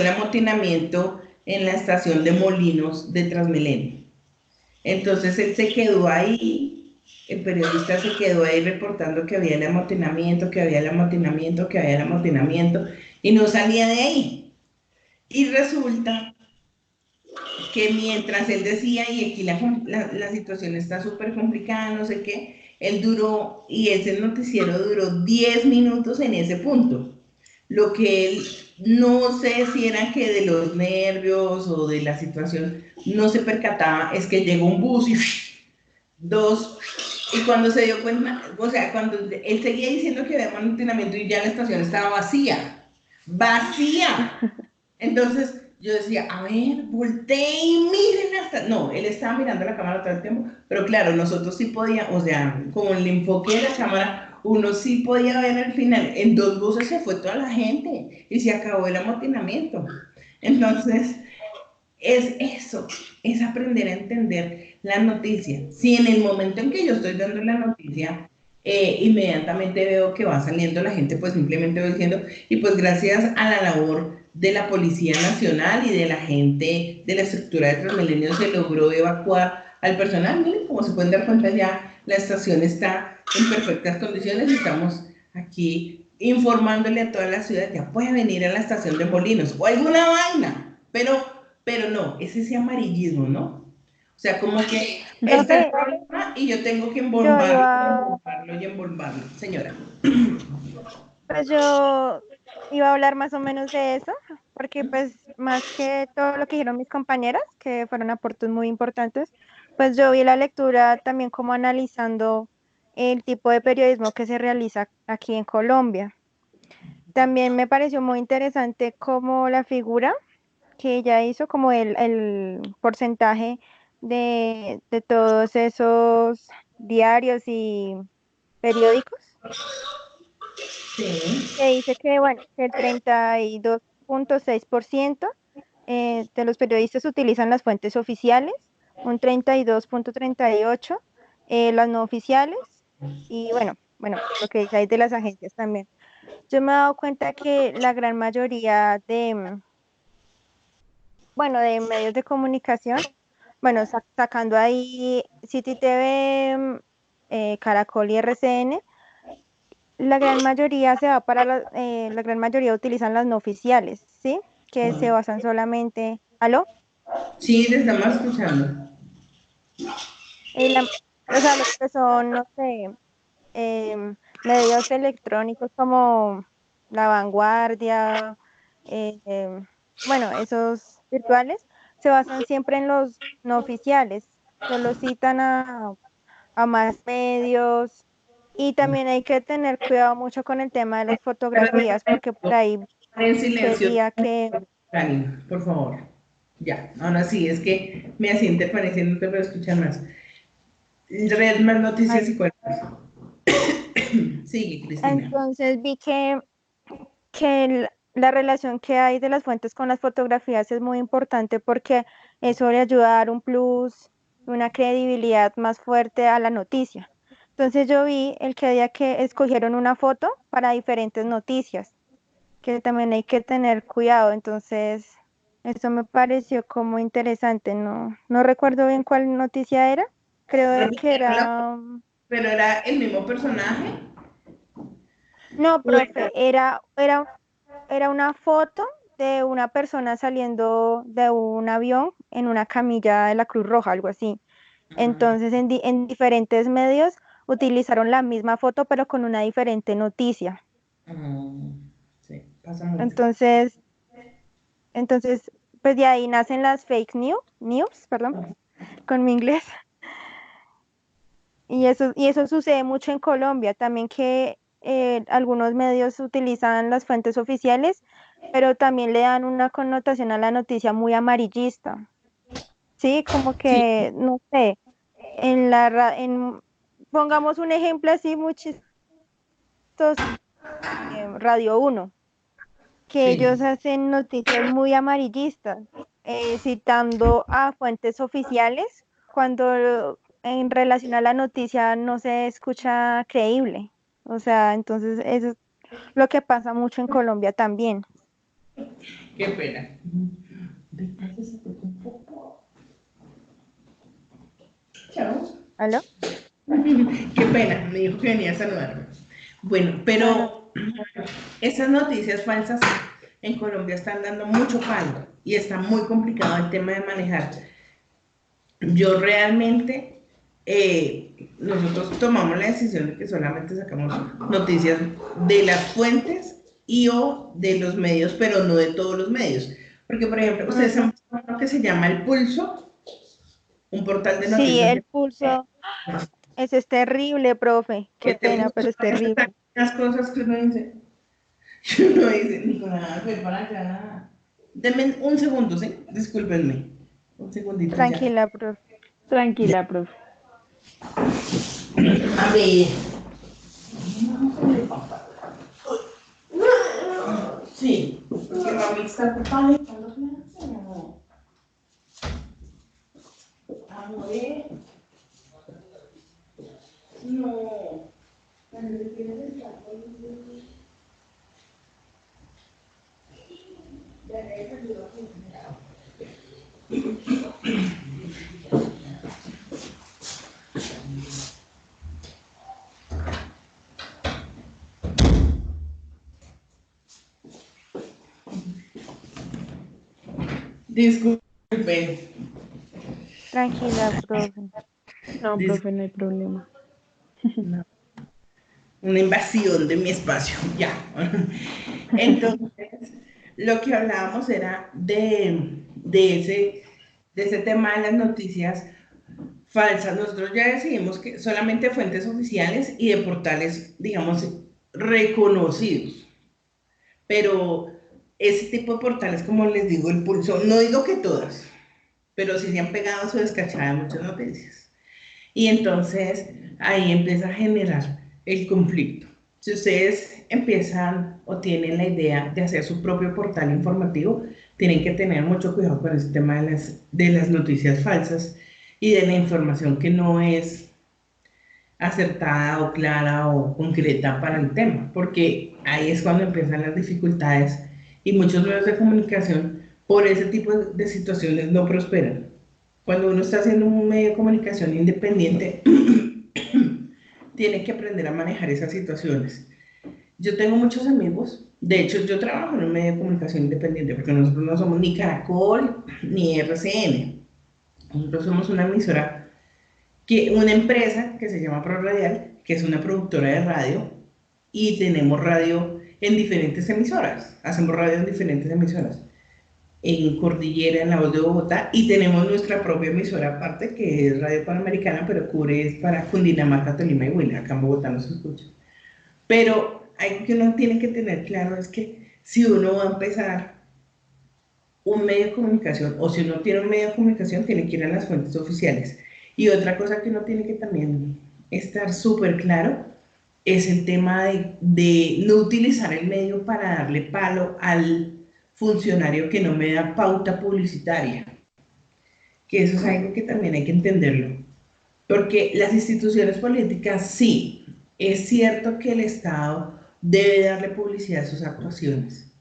el amotinamiento en la estación de Molinos de Transmilenio. Entonces él se quedó ahí, el periodista se quedó ahí reportando que había el amotinamiento, que había el amotinamiento, que había el amotinamiento, y no salía de ahí. Y resulta que mientras él decía, y aquí la situación está súper complicada, no sé qué, él duró, y ese noticiero duró 10 minutos en ese punto. Lo que él no sé si era que de los nervios o de la situación no se percataba, es que llegó un bus y dos, y cuando se dio cuenta, o sea, cuando él seguía diciendo que había mantenimiento y ya la estación estaba vacía, vacía. Entonces yo decía, a ver, volteé y miren hasta... No, él estaba mirando la cámara todo el tiempo, pero claro, nosotros sí podíamos, o sea, con el enfoque de la cámara, uno sí podía ver al final, en dos buses se fue toda la gente y se acabó el amotinamiento. Entonces, es eso, es aprender a entender la noticia. Si en el momento en que yo estoy dando la noticia, inmediatamente veo que va saliendo la gente, pues simplemente voy diciendo, y pues gracias a la labor de la Policía Nacional y de la gente de la estructura de Transmilenio se logró evacuar al personal. Miren, como se pueden dar cuenta ya, la estación está en perfectas condiciones, estamos aquí informándole a toda la ciudad, ya puede venir a la estación de Molinos o alguna vaina, pero pero no, es ese amarillismo, ¿no? O sea, como que Profe, este es el problema y yo tengo que yo embolbarlo, iba, y embolbarlo. Señora. pues yo iba a hablar más o menos de eso, porque pues más que todo lo que dijeron mis compañeras, que fueron aportes muy importantes, pues yo vi la lectura también como analizando el tipo de periodismo que se realiza aquí en Colombia. También me pareció muy interesante como la figura que ella hizo, como el porcentaje de todos esos diarios y periódicos, Sí. que dice que, bueno, que el 32,6% de los periodistas utilizan las fuentes oficiales, un 32,38% las no oficiales, y bueno, lo que dice ahí de las agencias también. Yo me he dado cuenta que la gran mayoría de medios de comunicación, bueno, sacando ahí City TV, Caracol y RCN, la gran mayoría se va para la gran mayoría utilizan las no oficiales, ¿sí? Que se basan solamente, ¿aló? Sí, le estamos escuchando. O sea, los que son, no sé, medios electrónicos como La Vanguardia, bueno, esos virtuales, se basan siempre en los no oficiales, solo citan a más medios y también hay que tener cuidado mucho con el tema de las fotografías porque por ahí En que silencio, decía que, Dani, por favor. Ya, ahora sí, es que me hacía interferencia, no te puedo escuchar más. Red más noticias ay, y cuentas. Sigue, Cristina. entonces vi que la relación que hay de las fuentes con las fotografías es muy importante porque eso le ayuda a dar un plus, una credibilidad más fuerte a la noticia. Entonces yo vi el que día que escogieron una foto para diferentes noticias, que también hay que tener cuidado. Entonces, eso me pareció como interesante. No recuerdo bien cuál noticia era. Creo que Repitieron era, pero era el mismo personaje. no, Bueno, profe, era una foto de una persona saliendo de un avión en una camilla de la Cruz Roja, algo así. Entonces, en diferentes medios utilizaron la misma foto, pero con una diferente noticia. sí, pasa mucho. Entonces, entonces, pues de ahí nacen las fake news, perdón, con mi inglés. Y eso sucede mucho en Colombia, también que algunos medios utilizan las fuentes oficiales, pero también le dan una connotación a la noticia muy amarillista. Sí, como Sí, que, no sé, pongamos un ejemplo así muy chistoso, Radio Uno, que ellos sí. hacen noticias muy amarillistas, citando a fuentes oficiales cuando en relación a la noticia no se escucha creíble. O sea, entonces eso es lo que pasa mucho en Colombia también. Qué pena. Chao. ¿Aló? Qué pena, me dijo que venía a saludarme. Bueno, No, no. pero esas noticias falsas en Colombia están dando mucho palo y está muy complicado el tema de manejar. Yo realmente, nosotros tomamos la decisión de que solamente sacamos noticias de las fuentes y o de los medios, pero no de todos los medios. Porque, por ejemplo, ustedes Ujú. han visto uno que se llama El Pulso, un portal de Sí, noticias. el pulso, ese es terrible, profe. Qué Este pena, pulso pero es es terrible. las cosas que uno dice. Y uno dice, Nicolás, ven para allá. Denme un segundo, ¿sí? Discúlpenme. Un segundito ya. Tranquila, profe. Ya. Tranquila, profe. A ver. Sí, porque mami está ocupada y cuando clase, no. A ver. No. Disculpe. Bueno, Tranquila, profe. No, profe, no hay problema. no, una invasión de mi espacio, ya. Entonces, lo que hablábamos era de ese tema de las noticias falsas. Nosotros ya decidimos que solamente fuentes oficiales y de portales, digamos, reconocidos. Pero ese tipo de portales, como les digo, el pulso, no digo que todas, pero sí se han pegado su descachada de muchas noticias. Y entonces ahí empieza a generar el conflicto. Si ustedes empiezan o tienen la idea de hacer su propio portal informativo, tienen que tener mucho cuidado con este tema de las noticias falsas y de la información que no es acertada o clara o concreta para el tema, porque ahí es cuando empiezan las dificultades y muchos medios de comunicación por ese tipo de situaciones no prosperan. Cuando uno está haciendo un medio de comunicación independiente, tiene que aprender a manejar esas situaciones. Yo tengo muchos amigos, de hecho yo trabajo en un medio de comunicación independiente, porque nosotros no somos ni Caracol ni RCN, nosotros somos una emisora, una empresa que se llama ProRadial, que es una productora de radio, y tenemos radio en diferentes emisoras, hacemos radio en diferentes emisoras, en Cordillera, en La Voz de Bogotá, y tenemos nuestra propia emisora aparte, que es Radio Panamericana, pero cubre es para Cundinamarca, Tolima y Huila, acá en Bogotá no se escucha. Pero algo que uno tiene que tener claro es que si uno va a empezar un medio de comunicación, o si uno tiene un medio de comunicación, tiene que ir a las fuentes oficiales. Y otra cosa que uno tiene que también estar súper claro es el tema de no utilizar el medio para darle palo al funcionario que no me da pauta publicitaria, que eso es algo que también hay que entenderlo, porque las instituciones políticas sí, es cierto que el Estado debe darle publicidad a sus actuaciones,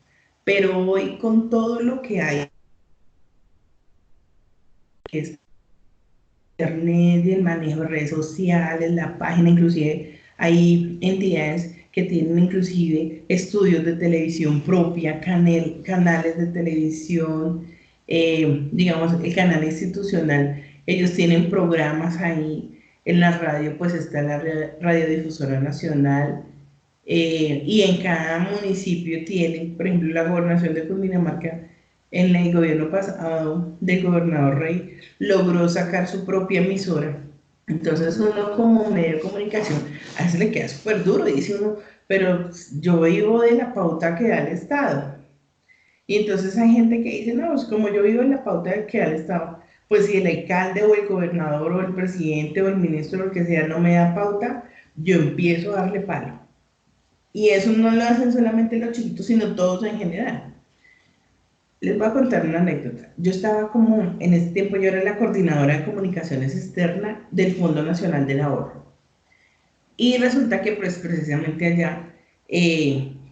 pero hoy con todo lo que hay, que es internet y el manejo de redes sociales, la página, inclusive hay entidades que tienen inclusive estudios de televisión propia, canales de televisión, digamos, el canal institucional, ellos tienen programas ahí, en la radio pues está la Radiodifusora Nacional, y en cada municipio tienen, por ejemplo, la gobernación de Cundinamarca, en el gobierno pasado del gobernador Rey, logró sacar su propia emisora. Entonces uno como medio de comunicación, a veces le queda súper duro y dice uno, pero yo vivo de la pauta que da el Estado. Y entonces hay gente que dice, no, pues como yo vivo en la pauta que da el Estado, pues si el alcalde o el gobernador o el presidente o el ministro, lo que sea, no me da pauta, yo empiezo a darle palo. Y eso no lo hacen solamente los chiquitos, sino todos en general. Les voy a contar una anécdota. Yo estaba como, en ese tiempo yo era la coordinadora de comunicaciones externa del Fondo Nacional del Ahorro. Y resulta que pues precisamente allá,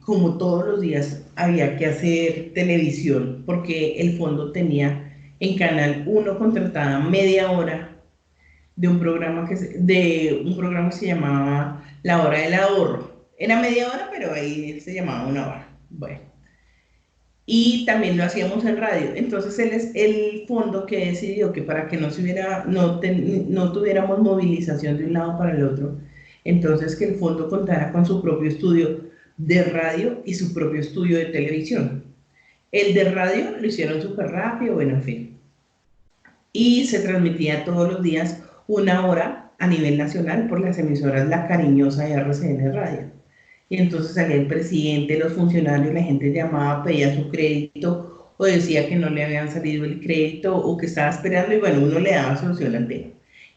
como todos los días, había que hacer televisión, porque el fondo tenía en Canal 1 contratada media hora de un programa que se llamaba La Hora del Ahorro. Era media hora, pero ahí se llamaba una hora. Bueno, y también lo hacíamos en radio. Entonces él es el fondo que decidió que para que no, no tuviéramos movilización de un lado para el otro, entonces que el fondo contara con su propio estudio de radio y su propio estudio de televisión. El de radio lo hicieron súper rápido, bueno, en fin. Y se transmitía todos los días una hora a nivel nacional por las emisoras La Cariñosa y RCN Radio. Y entonces salía el presidente, los funcionarios, la gente llamaba, pedía su crédito o decía que no le habían salido el crédito o que estaba esperando y bueno, uno le daba solución al tema.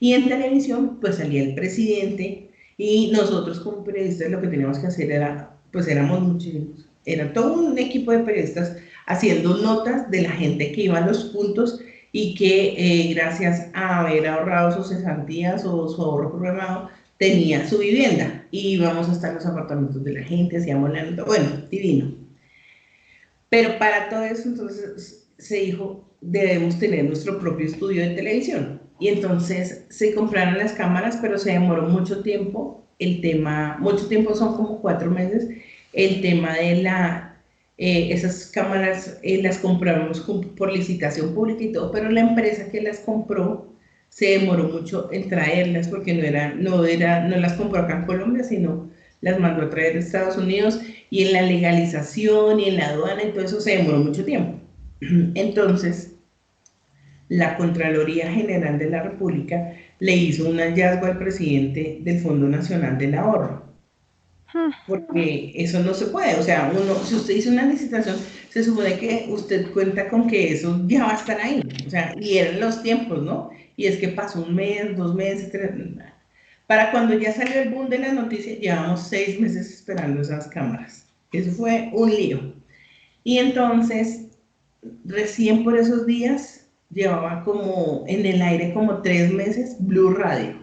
Y en televisión pues salía el presidente y nosotros como periodistas lo que teníamos que hacer era, pues éramos muchísimos, era todo un equipo de periodistas haciendo notas de la gente que iba a los puntos y que gracias a haber ahorrado sus cesantías o su ahorro programado, tenía su vivienda y íbamos hasta los apartamentos de la gente, hacíamos la nota, bueno, divino. Pero para todo eso entonces se dijo, debemos tener nuestro propio estudio de televisión. Y entonces se compraron las cámaras, pero se demoró mucho tiempo el tema, mucho tiempo son como 4 meses, el tema Esas cámaras las compramos por licitación pública y todo, pero la empresa que las compró se demoró mucho en traerlas porque no las compró acá en Colombia, sino las mandó a traer de Estados Unidos, y en la legalización y en la aduana y todo eso se demoró mucho tiempo. Entonces, la Contraloría General de la República le hizo un hallazgo al presidente del Fondo Nacional del Ahorro, porque eso no se puede. O sea, si usted hizo una licitación, se supone que usted cuenta con que eso ya va a estar ahí. O sea, y eran los tiempos, ¿no? Y es que pasó un mes, 2 meses, 3. Para cuando ya salió el boom de las noticias, llevamos 6 meses esperando esas cámaras. Eso fue un lío. Y entonces, recién por esos días, llevaba como en el aire como 3 meses Blue Radio,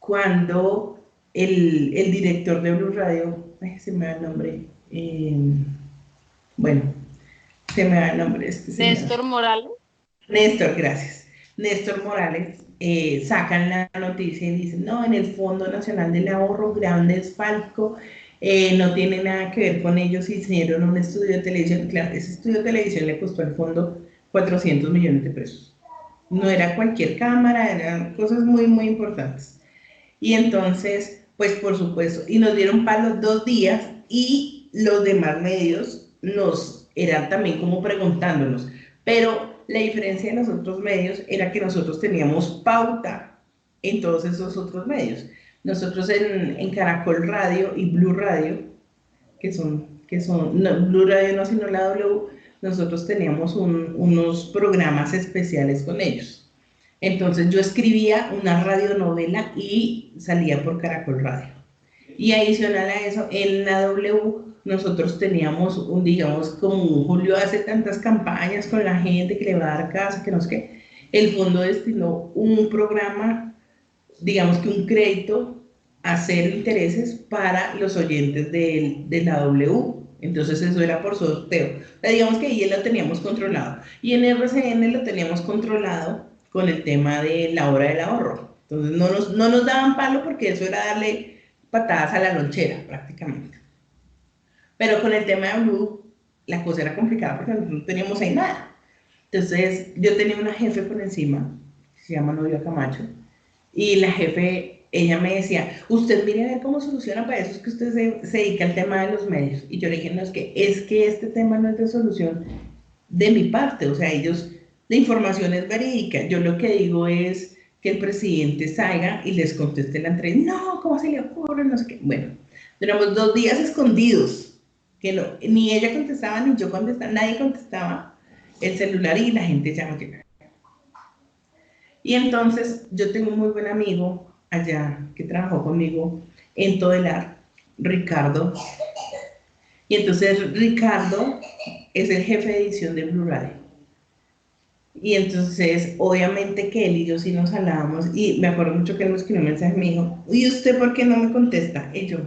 cuando el director de Blue Radio, se me da el nombre, bueno, se me da el nombre. Néstor Morales. Néstor, gracias. Néstor Morales, sacan la noticia y dicen, no, en el Fondo Nacional del Ahorro, gran desfalco, no tiene nada que ver con ellos, hicieron un estudio de televisión. Claro, ese estudio de televisión le costó al fondo 400 millones de pesos. No era cualquier cámara, eran cosas muy, muy importantes. Y entonces, pues por supuesto, y nos dieron palos 2 días, y los demás medios nos eran también como preguntándonos, pero la diferencia de los otros medios era que nosotros teníamos pauta en todos esos otros medios. Nosotros en Caracol Radio y Blue Radio, no, Blue Radio no, sino la W, nosotros teníamos unos programas especiales con ellos. Entonces yo escribía una radionovela y salía por Caracol Radio. Y adicional a eso, en la W nosotros teníamos digamos, como Julio hace tantas campañas con la gente que le va a dar casa, que no sé qué, el fondo destinó un programa, digamos que un crédito a cero intereses para los oyentes de la W. Entonces eso era por sorteo. O sea, digamos que ahí lo teníamos controlado. Y en RCN lo teníamos controlado con el tema de la hora del ahorro. Entonces no nos daban palo porque eso era darle patadas a la lonchera prácticamente. Pero con el tema de Blue, la cosa era complicada porque no teníamos ahí nada. Entonces yo tenía una jefe por encima, que se llama Novia Camacho, y la jefe, ella me decía, usted mire a ver cómo soluciona para eso, es que usted se dedica al tema de los medios. Y yo le dije, no, es que este tema no es de solución de mi parte. O sea, la información es verídica. Yo lo que digo es que el presidente salga y les conteste la entrevista. No, ¿cómo se le ocurre? No sé qué. Bueno, duramos 2 días escondidos, que no, ni ella contestaba, ni yo contestaba, nadie contestaba el celular, y la gente ya no llegaba. Y entonces yo tengo un muy buen amigo allá que trabajó conmigo en Todelar, Ricardo. Y entonces Ricardo es el jefe de edición de Blue Radio. Y entonces, obviamente que él y yo sí nos hablábamos, y me acuerdo mucho que él me escribió un mensaje y me dijo, ¿y usted por qué no me contesta? Y yo,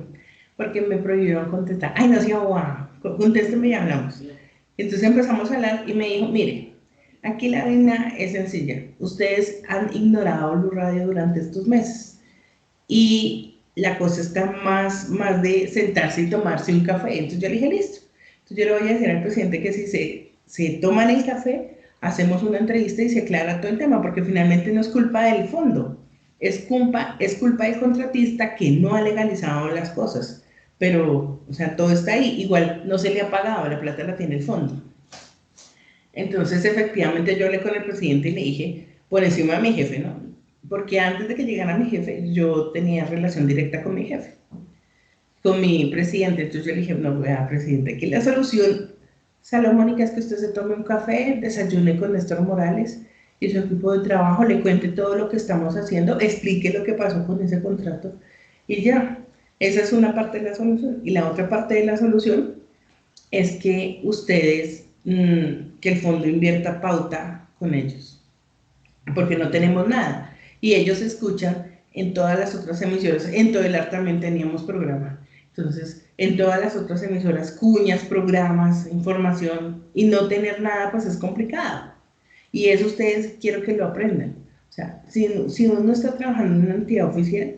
porque me prohibieron contestar. Ay, no, sí, guau, contésteme y hablamos. Entonces empezamos a hablar y me dijo, mire, aquí la vaina es sencilla. Ustedes han ignorado Blue Radio durante estos meses, y la cosa está más de sentarse y tomarse un café. Entonces yo le dije, listo. Entonces yo le voy a decir al presidente que si se toman el café, hacemos una entrevista y se aclara todo el tema, porque finalmente no es culpa del fondo, es culpa del contratista que no ha legalizado las cosas. Pero, o sea, todo está ahí, igual no se le ha pagado, la plata la tiene el fondo. Entonces, efectivamente, yo hablé con el presidente y le dije, por encima de mi jefe, ¿no? Porque antes de que llegara mi jefe, yo tenía relación directa con mi jefe, con mi presidente. Entonces yo le dije, no, vea, presidente, aquí la solución salomónica es que usted se tome un café, desayune con Néstor Morales y su equipo de trabajo, le cuente todo lo que estamos haciendo, explique lo que pasó con ese contrato, y ya. Esa es una parte de la solución. Y la otra parte de la solución es que ustedes, que el fondo invierta pauta con ellos, porque no tenemos nada. Y ellos escuchan en todas las otras emisoras. En Todelar también teníamos programa. Entonces, en todas las otras emisoras, cuñas, programas, información, y no tener nada, pues es complicado. Y eso ustedes quiero que lo aprendan. O sea, si uno está trabajando en una entidad oficial,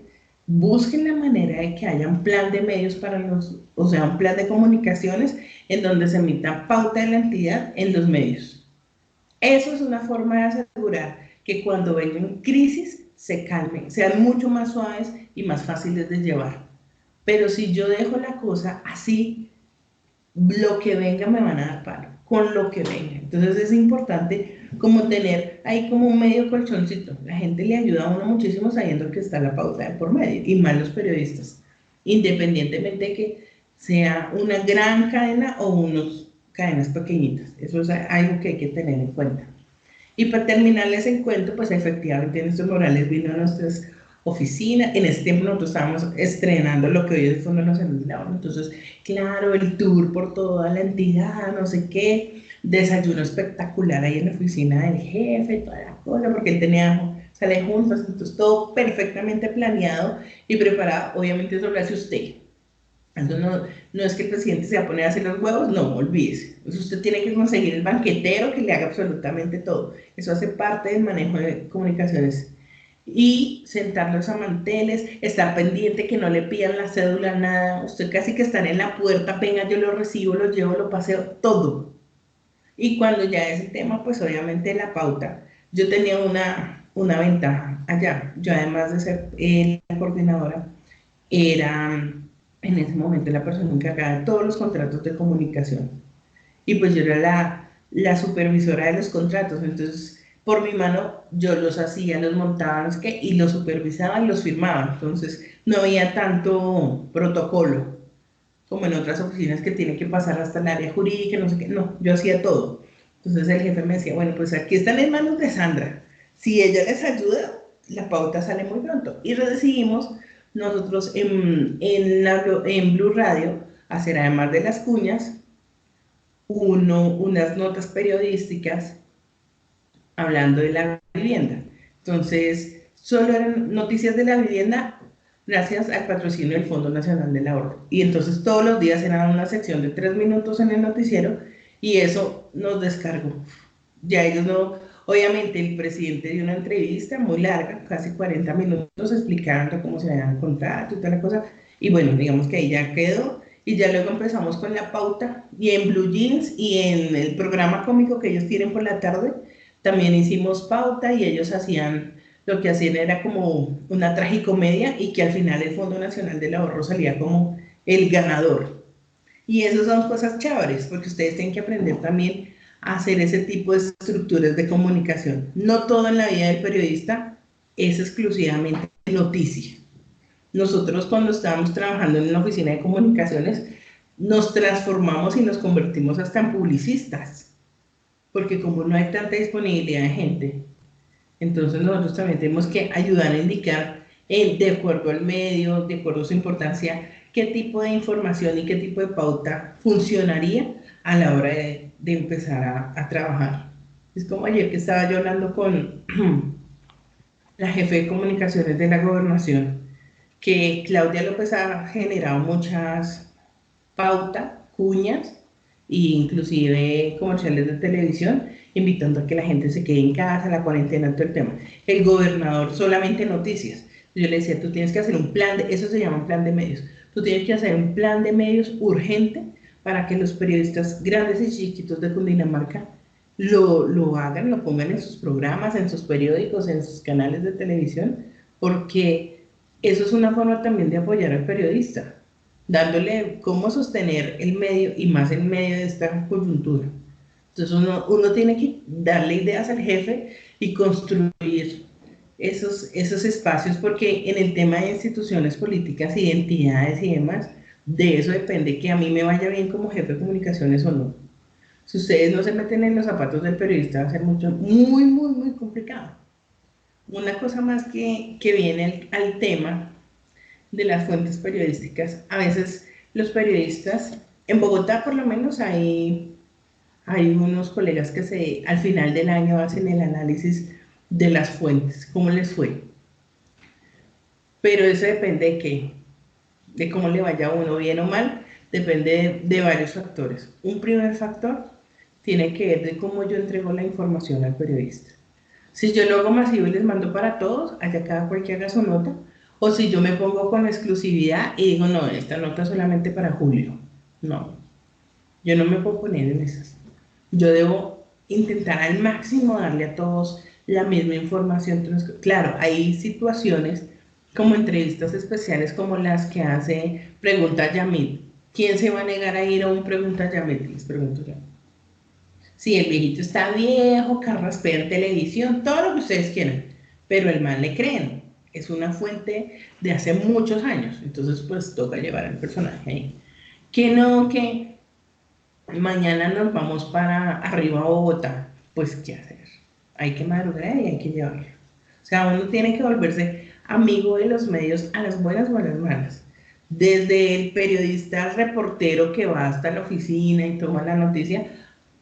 busquen la manera de que haya un plan de medios para los, o sea, un plan de comunicaciones en donde se emita pauta de la entidad en los medios. Eso es una forma de asegurar que cuando vengan crisis se calmen, sean mucho más suaves y más fáciles de llevar. Pero si yo dejo la cosa así, lo que venga me van a dar palo, con lo que venga. Entonces es importante como tener ahí como un medio colchoncito. La gente le ayuda a uno muchísimo sabiendo que está la pauta de por medio, y más los periodistas, independientemente de que sea una gran cadena o unas cadenas pequeñitas. Eso es algo que hay que tener en cuenta. Y para terminarles el cuento, pues efectivamente Néstor Morales vino a nuestras oficinas. En ese tiempo nosotros estábamos estrenando lo que hoy es el Fondo Nacional de la ONU. Entonces, claro, el tour por toda la entidad, no sé qué, desayuno espectacular ahí en la oficina del jefe, toda la cosa, porque él tenía sale juntas, entonces todo perfectamente planeado y preparado. Obviamente eso lo hace usted. Entonces no es que el presidente se va a poner a hacer los huevos, no, olvídese. Entonces usted tiene que conseguir el banquetero que le haga absolutamente todo. Eso hace parte del manejo de comunicaciones. Y sentarlos a manteles, estar pendiente que no le pidan la cédula, nada. Usted casi que estar en la puerta, venga, yo lo recibo, lo llevo, lo paseo, todo. Y cuando ya es el tema, pues obviamente la pauta. Yo tenía una ventaja allá. Yo además de ser la coordinadora, era en ese momento la persona encargada de todos los contratos de comunicación. Y pues yo era la supervisora de los contratos, entonces por mi mano yo los hacía, los montaba, no sé qué, y los supervisaba y los firmaba. Entonces no había tanto protocolo como en otras oficinas que tiene que pasar hasta el área jurídica, no sé qué. No, yo hacía todo. Entonces el jefe me decía, bueno, pues aquí están en manos de Sandra. Si ella les ayuda, la pauta sale muy pronto. Y decidimos nosotros en Blue Radio hacer, además de las cuñas, unas notas periodísticas hablando de la vivienda. Entonces, solo eran noticias de la vivienda gracias al patrocinio del Fondo Nacional del Ahorro. Y entonces todos los días era una sección de 3 minutos en el noticiero y eso nos descargó. Ya ellos no, obviamente el presidente dio una entrevista muy larga, casi 40 minutos, explicando cómo se habían contrato y toda la cosa. Y bueno, digamos que ahí ya quedó. Y ya luego empezamos con la pauta. Y en Blue Jeans y en el programa cómico que ellos tienen por la tarde, también hicimos pauta y ellos hacían, lo que hacían era como una tragicomedia y que al final el Fondo Nacional del Ahorro salía como el ganador. Y esas son cosas chéveres, porque ustedes tienen que aprender también a hacer ese tipo de estructuras de comunicación. No todo en la vida del periodista es exclusivamente noticia. Nosotros cuando estábamos trabajando en una oficina de comunicaciones, nos transformamos y nos convertimos hasta en publicistas, porque como no hay tanta disponibilidad de gente, entonces nosotros también tenemos que ayudar a indicar, de acuerdo al medio, de acuerdo a su importancia, qué tipo de información y qué tipo de pauta funcionaría a la hora de empezar a trabajar. Es como ayer que estaba yo hablando con la jefe de comunicaciones de la gobernación, que Claudia López ha generado muchas pautas, cuñas e inclusive comerciales de televisión, invitando a que la gente se quede en casa, la cuarentena, todo el tema. El gobernador solamente noticias. Yo le decía, tú tienes que hacer un plan, eso se llama un plan de medios. Tú tienes que hacer un plan de medios urgente para que los periodistas grandes y chiquitos de Cundinamarca lo hagan, lo pongan en sus programas, en sus periódicos, en sus canales de televisión, porque eso es una forma también de apoyar al periodista, dándole cómo sostener el medio y más en medio de esta coyuntura. Entonces uno tiene que darle ideas al jefe y construir esos espacios, porque en el tema de instituciones políticas, identidades y demás, de eso depende que a mí me vaya bien como jefe de comunicaciones o no. Si ustedes no se meten en los zapatos del periodista, va a ser muy complicado. Una cosa más que viene al tema de las fuentes periodísticas, a veces los periodistas, en Bogotá por lo menos hay unos colegas que al final del año hacen el análisis de las fuentes, cómo les fue. Pero eso depende de qué, de cómo le vaya a uno, bien o mal, depende de varios factores. Un primer factor tiene que ver de cómo yo entrego la información al periodista. Si yo lo hago masivo y les mando para todos, allá cada cual que haga su nota, O si yo me pongo con exclusividad y digo, no, esta nota es solamente para julio. No, yo no me puedo poner en esas. Yo debo intentar al máximo darle a todos la misma información. Claro, hay situaciones como entrevistas especiales como las que hace Pregunta Yamit. ¿Quién se va a negar a ir a un Pregunta Yamit? Les pregunto yo. Si el viejito está viejo, carraspea en televisión, todo lo que ustedes quieran, pero el man le creen. Es una fuente de hace muchos años, entonces pues toca llevar al personaje ahí. Que no, que mañana nos vamos para arriba a Bogotá, pues qué hacer. Hay que madrugar y hay que llevarlo. O sea, uno tiene que volverse amigo de los medios a las buenas o a las malas. Desde el periodista reportero que va hasta la oficina y toma la noticia,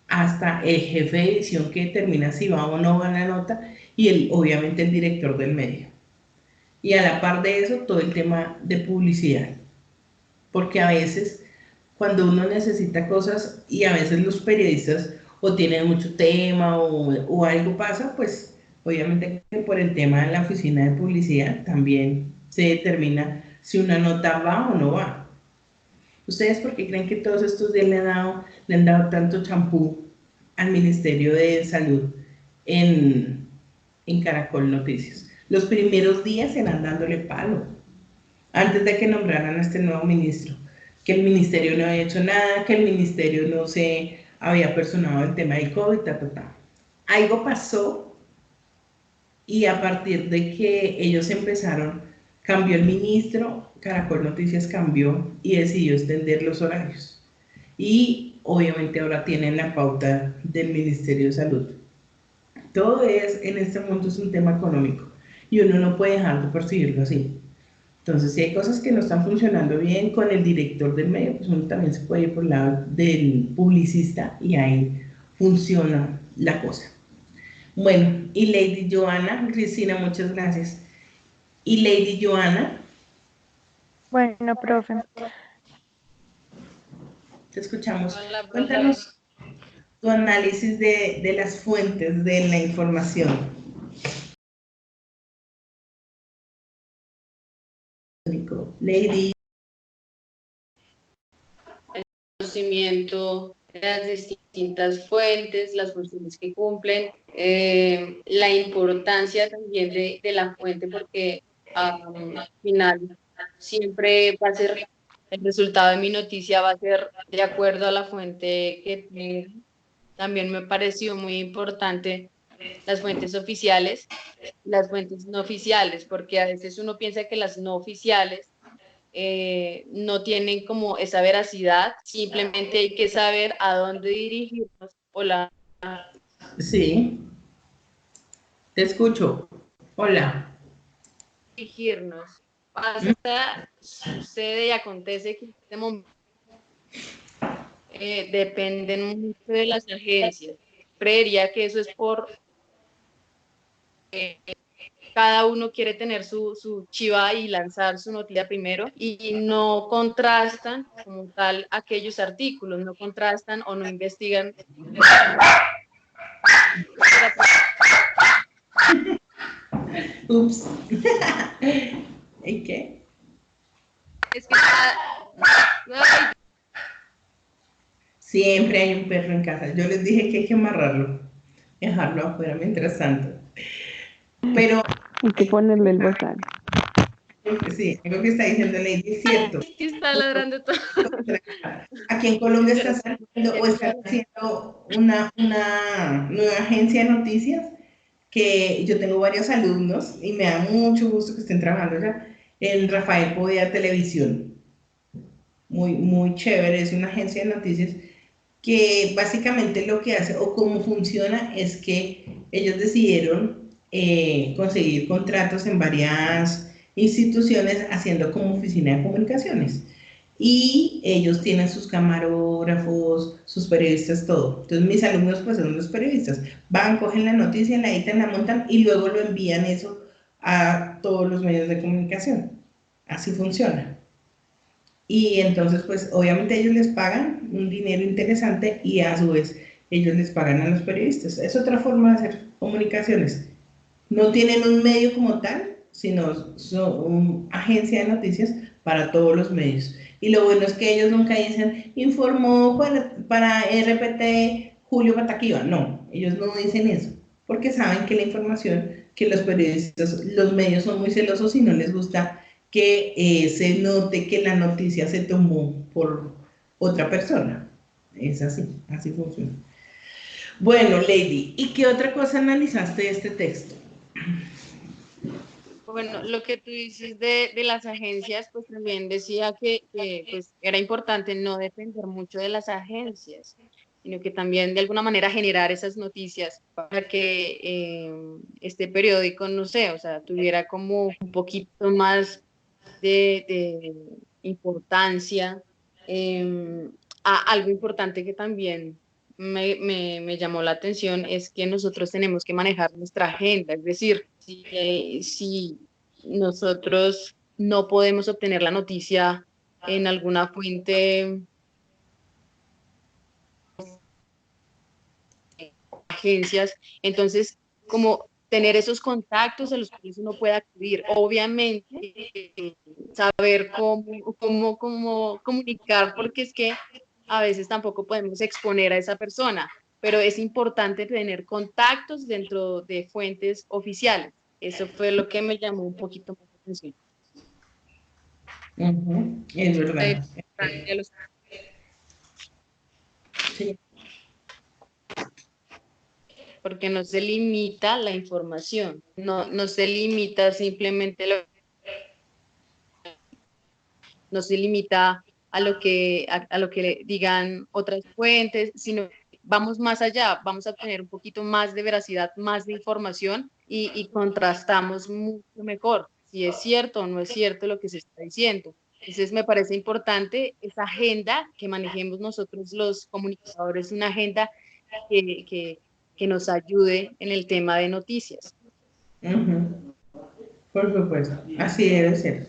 hasta el jefe de edición que determina si va o no va la nota y obviamente el director del medio. Y a la par de eso, todo el tema de publicidad. Porque a veces, cuando uno necesita cosas y a veces los periodistas o tienen mucho tema o algo pasa, pues obviamente que por el tema de la oficina de publicidad también se determina si una nota va o no va. ¿Ustedes por qué creen que todos estos días le han dado tanto champú al Ministerio de Salud en, en Caracol Noticias? Los primeros días eran dándole palo, antes de que nombraran a este nuevo ministro, que el ministerio no había hecho nada, que el ministerio no se había personado el tema del COVID, Algo pasó y a partir de que ellos empezaron, cambió el ministro, Caracol Noticias cambió y decidió extender los horarios. Y obviamente ahora tienen la pauta del Ministerio de Salud. Todo en este mundo es un tema económico y uno no puede dejar de percibirlo así. Entonces, si hay cosas que no están funcionando bien con el director del medio, pues uno también se puede ir por el lado del publicista y ahí funciona la cosa. Bueno, y Lady Joana, Cristina, muchas gracias. Y Lady Joana, Bueno, profe. te escuchamos. Hola, profe. Cuéntanos tu análisis de las fuentes de la información. Lady. Conocimiento de las distintas fuentes, las funciones que cumplen, la importancia también de la fuente, porque al final siempre va a ser, el resultado de mi noticia va a ser de acuerdo a la fuente que tenga. También me pareció muy importante las fuentes oficiales, las fuentes no oficiales, porque a veces uno piensa que las no oficiales no tienen como esa veracidad, simplemente hay que saber a dónde dirigirnos. Hola. Sí, te escucho. Hola. Dirigirnos. Pasa, sucede y acontece que en este momento dependen mucho de las agencias. Creería que eso es por cada uno quiere tener su chiva y lanzar su noticia primero y no contrastan como tal aquellos artículos, no contrastan o no investigan. Ups. ¿Y qué? Es que ay, Siempre hay un perro en casa. Yo les dije que hay que amarrarlo, dejarlo afuera mientras tanto. Pero Hay que ponerle el bozal. sí, algo que está diciendo Lady es cierto. es que está ladrando todo. Aquí en Colombia está saliendo o están haciendo una nueva agencia de noticias que yo tengo varios alumnos y me da mucho gusto que estén trabajando ya en Rafael Poveda Televisión. Muy, muy chévere, es una agencia de noticias que básicamente lo que hace o cómo funciona es que ellos decidieron conseguir contratos en varias instituciones haciendo como oficina de comunicaciones. Y ellos tienen sus camarógrafos, sus periodistas, todo. Entonces mis alumnos pues son los periodistas. Van, cogen la noticia, la editan, la montan y luego lo envían eso a todos los medios de comunicación. Así funciona. Y entonces, pues obviamente ellos les pagan un dinero interesante y a su vez ellos les pagan a los periodistas. Es otra forma de hacer comunicaciones. No tienen un medio como tal, sino son agencia de noticias para todos los medios. Y lo bueno es que ellos nunca dicen, informó para RPT Julio Pataquiva. No, ellos no dicen eso, porque saben que la información, que los periodistas, los medios son muy celosos y no les gusta que se note que la noticia se tomó por otra persona. Es así, así funciona. Bueno, Lady, ¿y qué otra cosa analizaste de este texto? Bueno, lo que tú dices de las agencias, pues también decía que pues, era importante no depender mucho de las agencias, sino que también de alguna manera generar esas noticias para que este periódico, no sé, o sea, tuviera como un poquito más de importancia. Algo importante que también me llamó la atención es que nosotros tenemos que manejar nuestra agenda, es decir, si nosotros no podemos obtener la noticia en alguna fuente, agencias, entonces como tener esos contactos a los cuales uno puede acudir, obviamente saber cómo comunicar, porque es que a veces tampoco podemos exponer a esa persona, pero es importante tener contactos dentro de fuentes oficiales. Eso fue lo que me llamó un poquito más la atención. Es verdad. Sí. Porque no se limita la información, no se limita simplemente no se limita a lo que digan otras fuentes, sino vamos más allá, vamos a tener un poquito más de veracidad, más de información y contrastamos mucho mejor si es cierto o no es cierto lo que se está diciendo. Entonces me parece importante esa agenda que manejemos nosotros los comunicadores, una agenda que nos ayude en el tema de noticias. Por supuesto, así debe ser.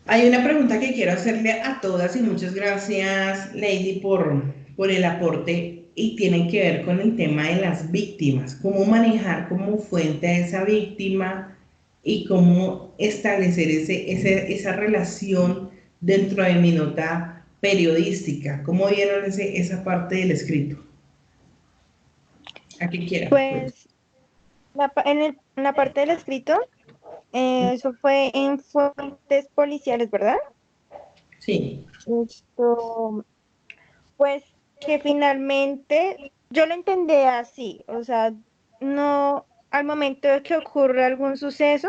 Hay una pregunta que quiero hacerle a todas y muchas gracias, Lady, por el aporte y tiene que ver con el tema de las víctimas, cómo manejar como fuente a esa víctima y cómo establecer esa relación dentro de mi nota periodística. ¿Cómo vieron esa parte del escrito? ¿A qué quieran? Pues en la parte del escrito, eso fue en fuentes policiales, ¿verdad? Sí. Esto, pues que finalmente yo lo entendí así, o sea, no, al momento de que ocurre algún suceso,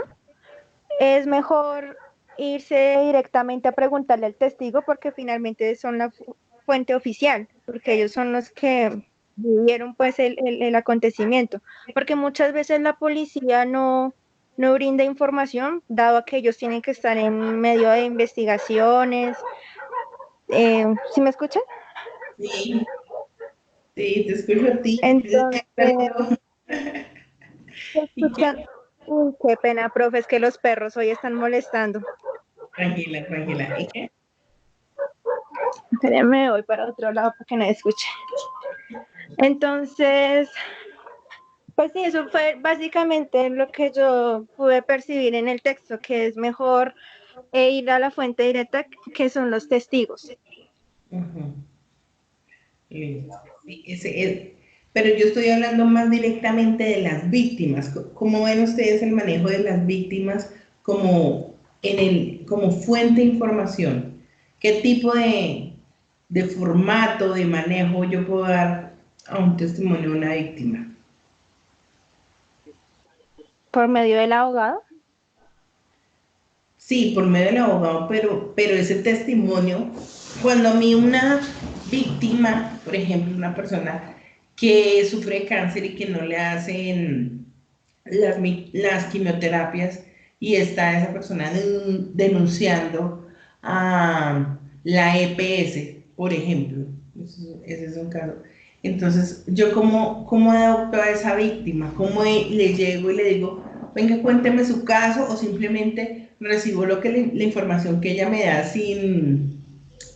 es mejor irse directamente a preguntarle al testigo porque finalmente son la fuente oficial, porque ellos son los que vivieron pues el acontecimiento, porque muchas veces la policía no brinda información, dado que ellos tienen que estar en medio de investigaciones. ¿Sí me escuchan? Sí, sí, te escucho a ti. Entonces, ¿se escuchan? Uy, qué pena, profe, es que los perros hoy están molestando. Tranquila, tranquila. ¿Y qué? Espérenme, voy para otro lado para que no escuche. Entonces, pues sí, eso fue básicamente lo que yo pude percibir en el texto, que es mejor ir a la fuente directa, que son los testigos. Listo. Sí, pero yo estoy hablando más directamente de las víctimas. ¿Cómo ven ustedes el manejo de las víctimas como fuente de información? ¿Qué tipo de formato de manejo yo puedo dar a un testimonio de una víctima? ¿Por medio del abogado? Sí, por medio del abogado, pero ese testimonio, cuando a mí una víctima, por ejemplo, una persona que sufre cáncer y que no le hacen las quimioterapias y está esa persona denunciando a la EPS, por ejemplo, ese es un caso. Entonces, yo cómo adopto a esa víctima, cómo le llego y le digo, venga, cuénteme su caso, o simplemente recibo la información que ella me da sin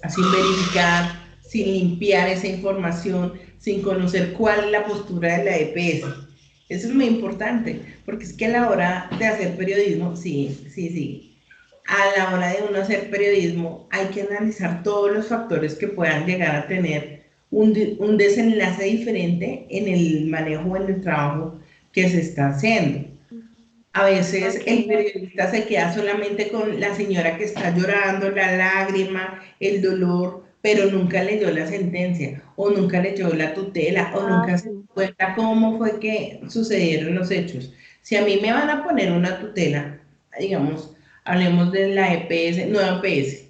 verificar, sin limpiar esa información, sin conocer cuál es la postura de la EPS. Eso es muy importante, porque es que a la hora de hacer periodismo, sí, a la hora de uno hacer periodismo hay que analizar todos los factores que puedan llegar a tener un desenlace diferente en el manejo, en el trabajo que se está haciendo. A veces Ok. el periodista se queda solamente con la señora que está llorando, la lágrima, el dolor, pero nunca leyó la sentencia, o nunca leyó la tutela, o Ah, nunca se dio sí. cuenta cómo fue que sucedieron los hechos. Si a mí me van a poner una tutela, digamos, hablemos de la EPS, nueva EPS,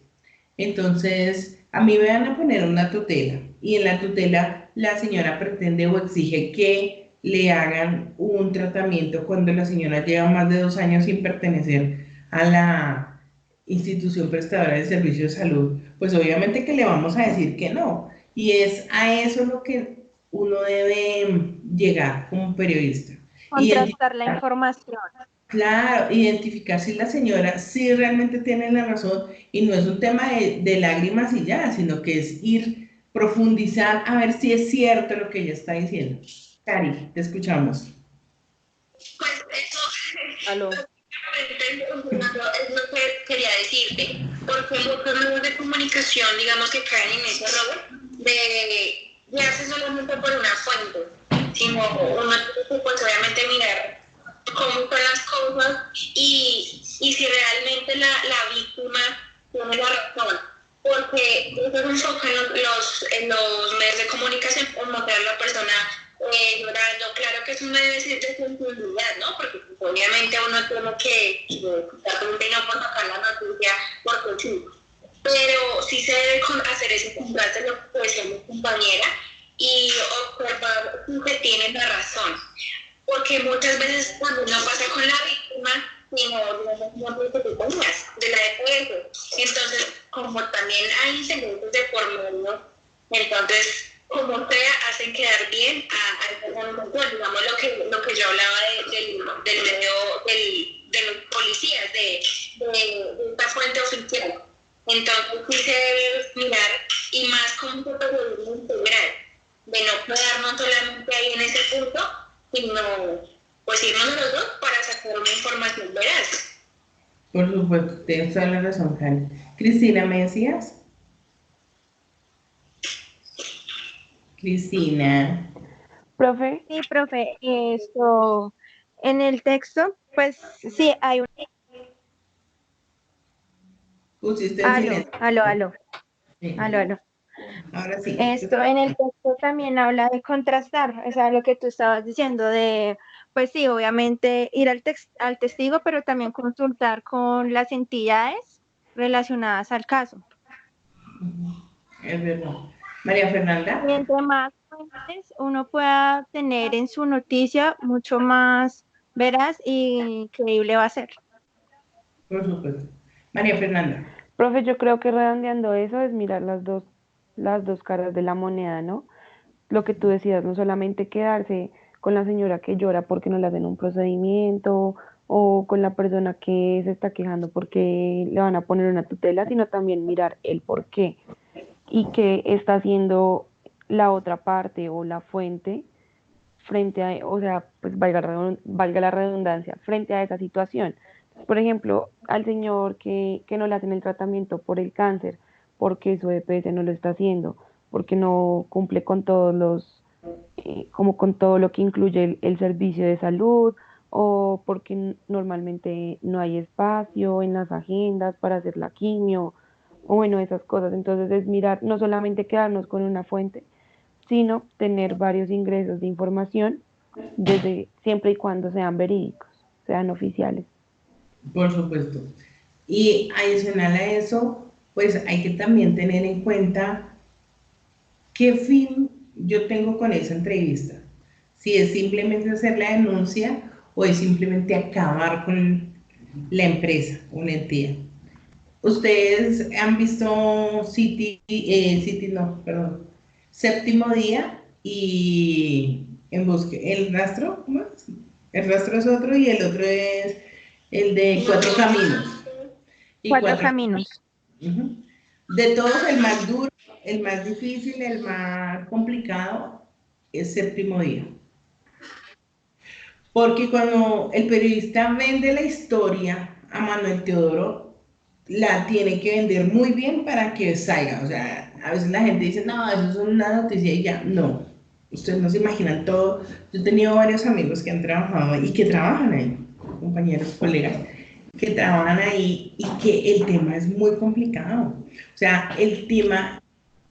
entonces a mí me van a poner una tutela, y en la tutela la señora pretende o exige que le hagan un tratamiento cuando la señora lleva más de 2 años sin pertenecer a la institución prestadora de servicios de salud, pues obviamente que le vamos a decir que no. Y es a eso lo que uno debe llegar como periodista. Contrastar la información. Claro, identificar si la señora sí realmente tiene la razón y no es un tema de lágrimas y ya, sino que es ir profundizar a ver si es cierto lo que ella está diciendo. Cari, te escuchamos. Pues eso, Aló. es lo que quería decirte, porque muchos medios de comunicación, digamos que caen en ese error de guiarse solamente por una fuente, sino uno tiene que pues obviamente mirar cómo son las cosas y si realmente la víctima tiene la razón. Porque eso es un foco en los medios de comunicación, por mostrar a la persona llorando. Claro que es una de sensibilidad, ¿no? Porque pues, obviamente uno tiene que dar un vino por sacar la noticia, porque sí. Pero sí se debe hacer ese contraste, lo que decía mi compañera, y observar si se tiene la razón. Porque muchas veces cuando no pasa con la víctima, sino de compañías, de la EPS. Entonces, como también hay intereses de por medio, entonces, como sea, hacen quedar bien a organización. Digamos lo que yo hablaba del medio, de los policías, de esta fuente oficial. Entonces, sí se debe mirar, y más como un periodismo integral, de no quedarnos solamente ahí en ese punto, sino pues irnos los dos para sacar una información veraz. Por supuesto, tienes toda la razón, Cari. Cristina, ¿me decías? Cristina, Profe. Sí, profe, esto en el texto, pues sí, hay un... pusiste en Aló, silencio. aló, aló, Sí, aló, aló. ahora sí. Esto en el texto también habla de contrastar, o sea, lo que tú estabas diciendo de, pues sí, obviamente ir al testigo, pero también consultar con las entidades relacionadas al caso. Es verdad. María Y Fernanda, entre más fuentes uno pueda tener en su noticia, mucho más veraz y creíble va a ser. por supuesto. María Fernanda. Profe, yo creo que redondeando eso es mirar las dos caras de la moneda, ¿no? Lo que tú decías, no solamente quedarse con la señora que llora porque no le hacen un procedimiento o con la persona que se está quejando porque le van a poner una tutela, sino también mirar el por qué y qué está haciendo la otra parte o la fuente frente a, o sea, pues valga la redundancia, frente a esa situación. Por ejemplo, al señor que no le hacen el tratamiento por el cáncer, porque su EPS no lo está haciendo, porque no cumple con todos los, como con todo lo que incluye el servicio de salud, o porque normalmente no hay espacio en las agendas para hacer la quimio, o bueno, esas cosas. Entonces es mirar, no solamente quedarnos con una fuente, sino tener varios ingresos de información desde siempre y cuando sean verídicos, sean oficiales. Por supuesto. Y adicional a eso, pues hay que también tener en cuenta qué fin yo tengo con esa entrevista. Si es simplemente hacer la denuncia o es simplemente acabar con la empresa, una entidad. Ustedes han visto City, no, perdón, Séptimo Día y En Busque, el rastro, ¿cómo es? El rastro es otro y el otro es el de Cuatro Caminos. Y Cuatro Cuatro caminos. Caminos. De todos, el más duro, el más difícil, el más complicado es Séptimo Día. Porque cuando el periodista vende la historia a Manuel Teodoro, la tiene que vender muy bien para que salga. O sea, a veces la gente dice, no, eso es una noticia y ya. No, ustedes no se imaginan todo. Yo he tenido varios amigos que han trabajado y que trabajan ahí, compañeros, colegas, que trabajan ahí y que el tema es muy complicado. O sea, el tema,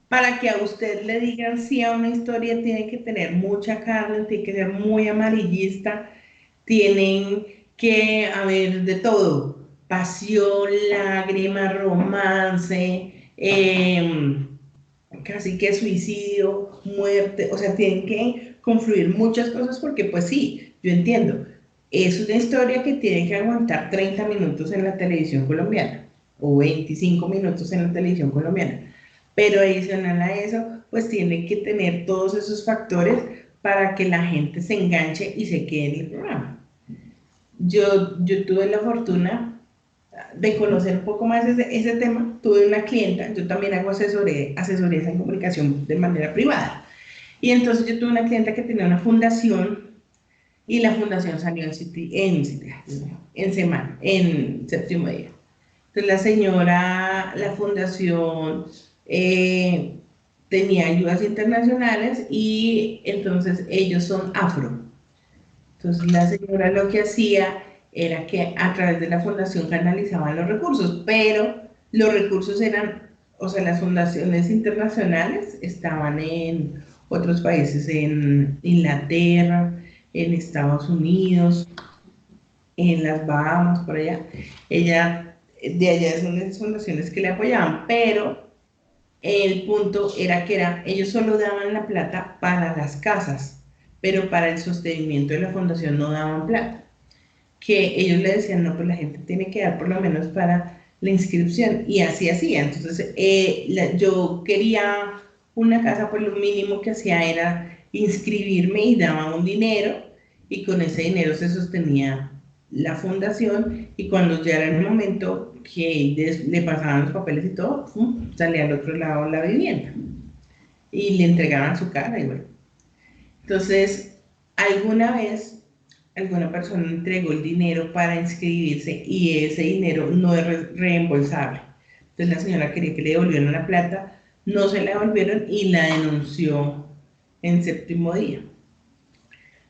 para que a usted le digan sí a una historia, tiene que tener mucha carne, tiene que ser muy amarillista, tienen que haber de todo: pasión, lágrima, romance, casi que suicidio, muerte. O sea, tienen que confluir muchas cosas porque pues sí, yo entiendo, es una historia que tiene que aguantar 30 minutos en la televisión colombiana o 25 minutos en la televisión colombiana, pero adicional a eso, pues tiene que tener todos esos factores para que la gente se enganche y se quede en el programa. Yo tuve la fortuna de conocer un poco más ese tema. Tuve una clienta, yo también hago asesorías en comunicación de manera privada. Y entonces yo tuve una clienta que tenía una fundación y la fundación salió en séptimo día. Entonces la señora, la fundación tenía ayudas internacionales y entonces ellos son afro. Entonces la señora lo que hacía era que a través de la fundación canalizaban los recursos, pero los recursos eran, o sea, las fundaciones internacionales estaban en otros países, en Inglaterra, en Estados Unidos, en las Bahamas, por allá. De allá son las fundaciones que le apoyaban, pero el punto era que ellos solo daban la plata para las casas, pero para el sostenimiento de la fundación no daban plata. Que ellos le decían, no, pues la gente tiene que dar por lo menos para la inscripción, y así hacía. Entonces, yo quería una casa, pues lo mínimo que hacía era inscribirme y daba un dinero, y con ese dinero se sostenía la fundación, y cuando ya era el momento que le pasaban los papeles y todo, salía al otro lado la vivienda y le entregaban su casa y bueno. Entonces, alguna vez alguna persona entregó el dinero para inscribirse y ese dinero no es reembolsable. Entonces la señora quería que le devolvieran la plata, no se la devolvieron y la denunció en séptimo día.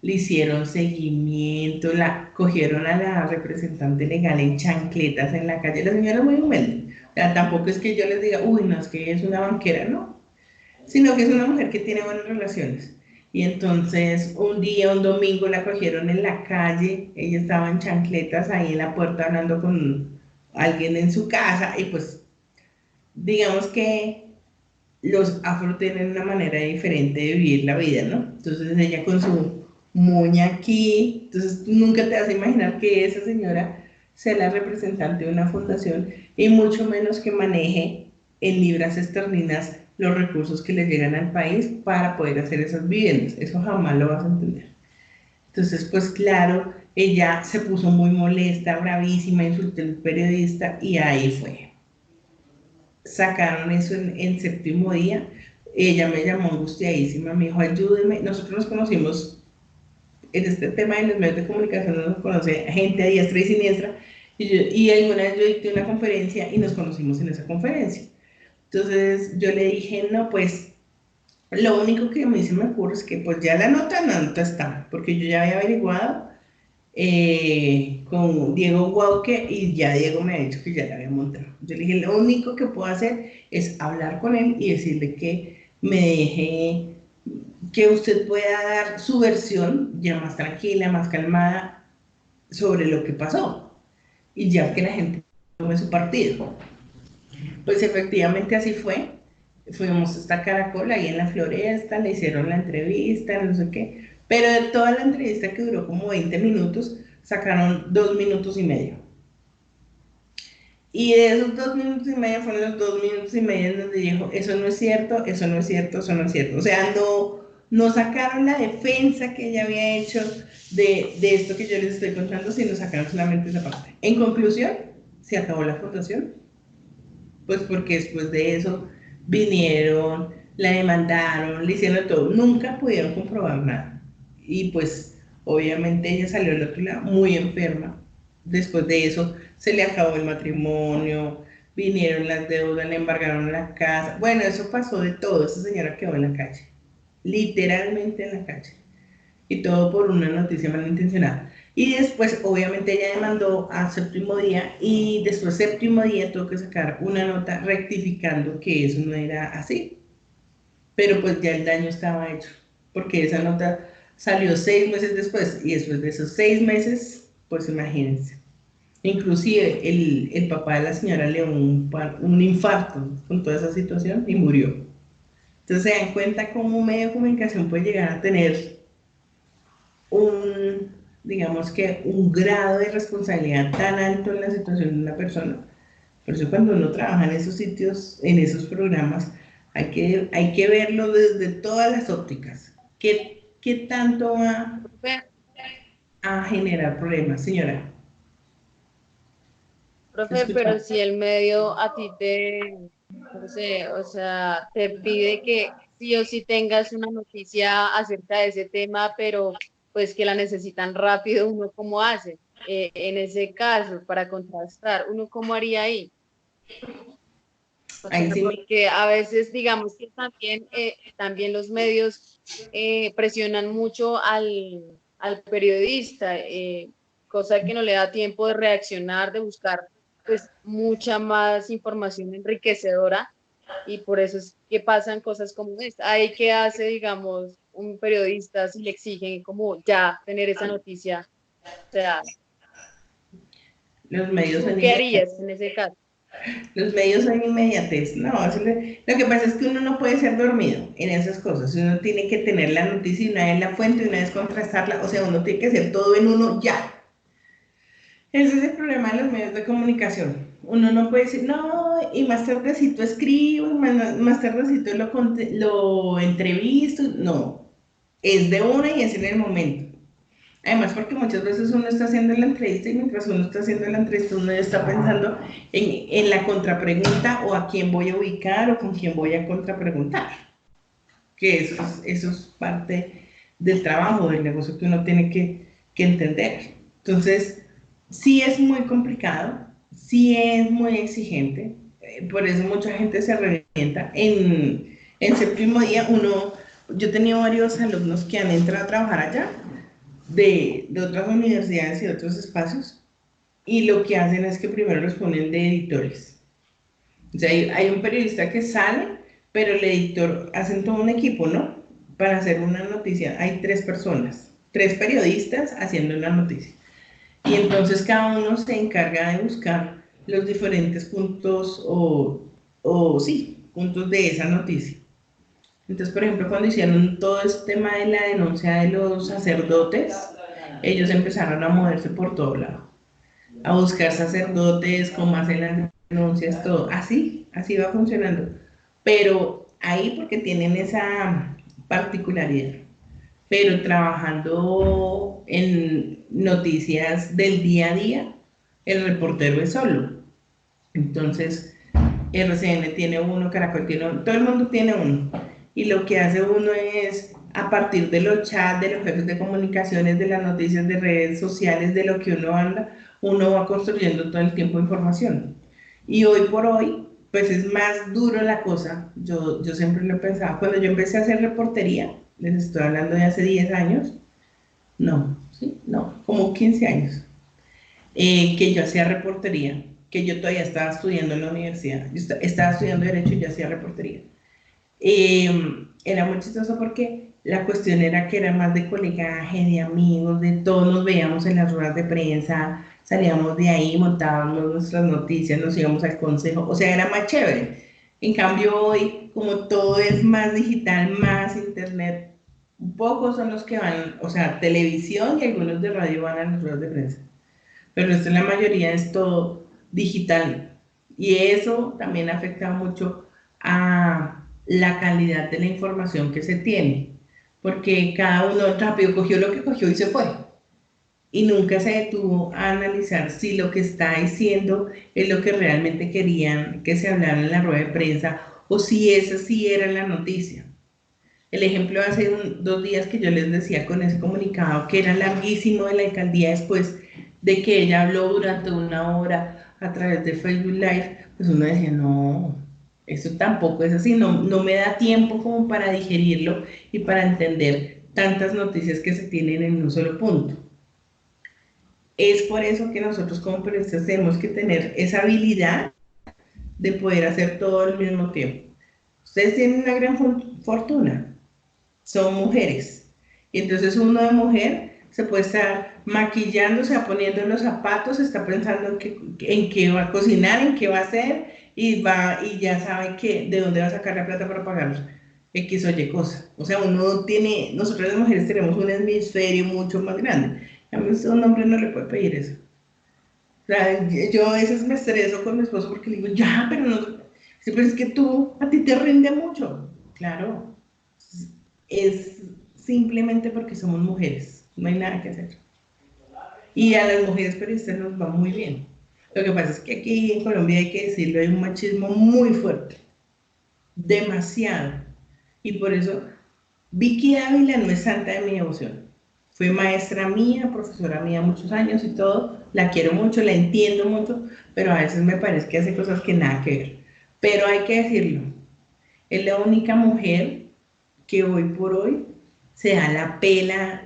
Le hicieron seguimiento, la cogieron a la representante legal en chancletas en la calle. La señora es muy humilde. O sea, tampoco es que yo les diga, uy, no, es que es una banquera, no, sino que es una mujer que tiene buenas relaciones. Y entonces un día, un domingo, la cogieron en la calle, ella estaba en chancletas ahí en la puerta hablando con alguien en su casa, y pues digamos que los afro tienen una manera diferente de vivir la vida, ¿no? Entonces ella con su moña aquí, entonces tú nunca te vas a imaginar que esa señora sea la representante de una fundación, y mucho menos que maneje en libras esterlinas los recursos que le llegan al país para poder hacer esas viviendas. Eso jamás lo vas a entender. Entonces, pues claro, ella se puso muy molesta, bravísima, insultó al periodista y ahí fue. Sacaron eso en séptimo día. Ella me llamó angustiadísima, me dijo, ayúdeme. Nosotros nos conocimos en este tema de los medios de comunicación, nos conoce gente a diestra y siniestra, y alguna vez yo dicté una conferencia y nos conocimos en esa conferencia. Entonces yo le dije, no, pues lo único que a mí se me ocurre es que pues ya la nota está, porque yo ya había averiguado con Diego Guauque y ya Diego me ha dicho que ya la había montado. Yo le dije, lo único que puedo hacer es hablar con él y decirle que me deje, que usted pueda dar su versión ya más tranquila, más calmada sobre lo que pasó, y ya que la gente tome su partido. Pues efectivamente así fue. Fuimos hasta Caracol, ahí en la Floresta, le hicieron la entrevista, no sé qué, pero de toda la entrevista, que duró como 20 minutos, sacaron 2 minutos y medio. Y de esos 2 minutos y medio fueron los 2 minutos y medio en donde dijo, eso no es cierto, eso no es cierto, eso no es cierto. O sea, no sacaron la defensa que ella había hecho de esto que yo les estoy contando, sino sacaron solamente esa parte. En conclusión, se acabó la fundación, pues porque después de eso vinieron, la demandaron, le hicieron todo, nunca pudieron comprobar nada. Y pues Obviamente ella salió al otro lado muy enferma. Después de eso se le acabó el matrimonio, vinieron las deudas, le embargaron la casa. Bueno, eso pasó de todo. Esa señora quedó en la calle, literalmente en la calle. Y todo por una noticia malintencionada. Y después, obviamente, ella demandó a Séptimo Día y después Séptimo Día tuvo que sacar una nota rectificando que eso no era así. Pero pues ya el daño estaba hecho, porque esa nota salió 6 meses después y después de esos 6 meses, pues imagínense. Inclusive el papá de la señora le dio un infarto con toda esa situación y murió. Entonces se dan cuenta cómo un medio de comunicación puede llegar a tener digamos que un grado de responsabilidad tan alto en la situación de una persona. Por eso cuando uno trabaja en esos sitios, en esos programas, hay que verlo desde todas las ópticas. ¿Qué tanto va a generar problemas, señora? Profe, pero si el medio a ti te, no sé, o sea, te pide que sí o sí tengas una noticia acerca de ese tema, pero pues que la necesitan rápido, ¿uno cómo hace? En ese caso, para contrastar, ¿uno cómo haría ahí? O Ahí sea, sí porque a veces digamos que también los medios presionan mucho al periodista, cosa que no le da tiempo de reaccionar, de buscar pues mucha más información enriquecedora y por eso es que pasan cosas como esta. Ahí que hace, digamos, un periodista si le exigen como ya tener esa noticia. O sea, los medios ¿tú son qué inmediatos. harías en ese caso? Los medios son inmediatez. No, lo que pasa es que uno no puede ser dormido en esas cosas. Uno tiene que tener la noticia y una vez la fuente y una vez contrastarla. O sea, uno tiene que hacer todo en uno ya. Ese es el problema de los medios de comunicación. Uno no puede decir, no, y más tardecito escribo, más tardecito lo entrevisto. No, es de una y es en el momento. Además, porque muchas veces uno está haciendo la entrevista y mientras uno está haciendo la entrevista, uno está pensando en la contrapregunta o a quién voy a ubicar o con quién voy a contrapreguntar. Que eso es parte del trabajo, del negocio que uno tiene que entender. Entonces, sí es muy complicado, sí es muy exigente, por eso mucha gente se revienta. En Séptimo Día, yo he tenido varios alumnos que han entrado a trabajar allá de otras universidades y de otros espacios, y lo que hacen es que primero los ponen de editores. O sea, hay un periodista que sale, pero el editor, hacen todo un equipo, ¿no? Para hacer una noticia, hay 3 personas, 3 periodistas haciendo una noticia. Y entonces cada uno se encarga de buscar los diferentes puntos o sí, puntos de esa noticia. Entonces, por ejemplo, cuando hicieron todo este tema de la denuncia de los sacerdotes, ellos empezaron a moverse por todo lado, a buscar sacerdotes, cómo hacen las denuncias, todo. Así va funcionando. Pero ahí porque tienen esa particularidad. Pero trabajando en noticias del día a día, el reportero es solo. Entonces, RCN tiene uno, Caracol tiene uno, todo el mundo tiene uno. Y lo que hace uno es, a partir de los chats, de los jefes de comunicaciones, de las noticias de redes sociales, de lo que uno anda, uno va construyendo todo el tiempo información. Y hoy por hoy, pues es más duro la cosa. Yo siempre lo he pensado. Cuando yo empecé a hacer reportería, les estoy hablando de hace 10 años, no, ¿sí? No, como 15 años, que yo hacía reportería, que yo todavía estaba estudiando en la universidad. Yo estaba estudiando Derecho y yo hacía reportería. Era muy chistoso porque la cuestión era que era más de colegaje, de amigos, de todos nos veíamos en las ruedas de prensa, salíamos de ahí, montábamos nuestras noticias, nos íbamos al consejo, o sea, era más chévere. En cambio hoy, como todo es más digital, más internet, pocos son los que van, o sea, televisión y algunos de radio van a las ruedas de prensa, pero esto la mayoría es todo digital y eso también afecta mucho a la calidad de la información que se tiene, porque cada uno rápido cogió lo que cogió y se fue. Y nunca se detuvo a analizar si lo que está diciendo es lo que realmente querían que se hablara en la rueda de prensa o si esa sí era la noticia. El ejemplo hace 2 días que yo les decía con ese comunicado que era larguísimo de la alcaldía después de que ella habló durante 1 hora a través de Facebook Live, pues uno decía, no, eso tampoco es así, no me da tiempo como para digerirlo y para entender tantas noticias que se tienen en un solo punto. Es por eso que nosotros como periodistas tenemos que tener esa habilidad de poder hacer todo al mismo tiempo. Ustedes tienen una gran fortuna, son mujeres. Y entonces uno de mujer se puede estar maquillando, se va poniendo los zapatos, está pensando en qué va a cocinar, en qué va a hacer, y ya sabe de dónde va a sacar la plata para pagar X o Y cosa. O sea, nosotros las mujeres tenemos un hemisferio mucho más grande. A mí un hombre no le puede pedir eso. O sea, yo a veces me estreso con mi esposo porque le digo, ya, pero no, sí, pero es que a ti te rinde mucho. Claro, es simplemente porque somos mujeres, no hay nada que hacer. Y a las mujeres periodistas nos va muy bien. Lo que pasa es que aquí en Colombia hay que decirlo, hay un machismo muy fuerte, demasiado. Y por eso Vicky Ávila no es santa de mi devoción. Fue maestra mía, profesora mía muchos años y todo. La quiero mucho, la entiendo mucho, pero a veces me parece que hace cosas que nada que ver. Pero hay que decirlo, es la única mujer que hoy por hoy se da la pela,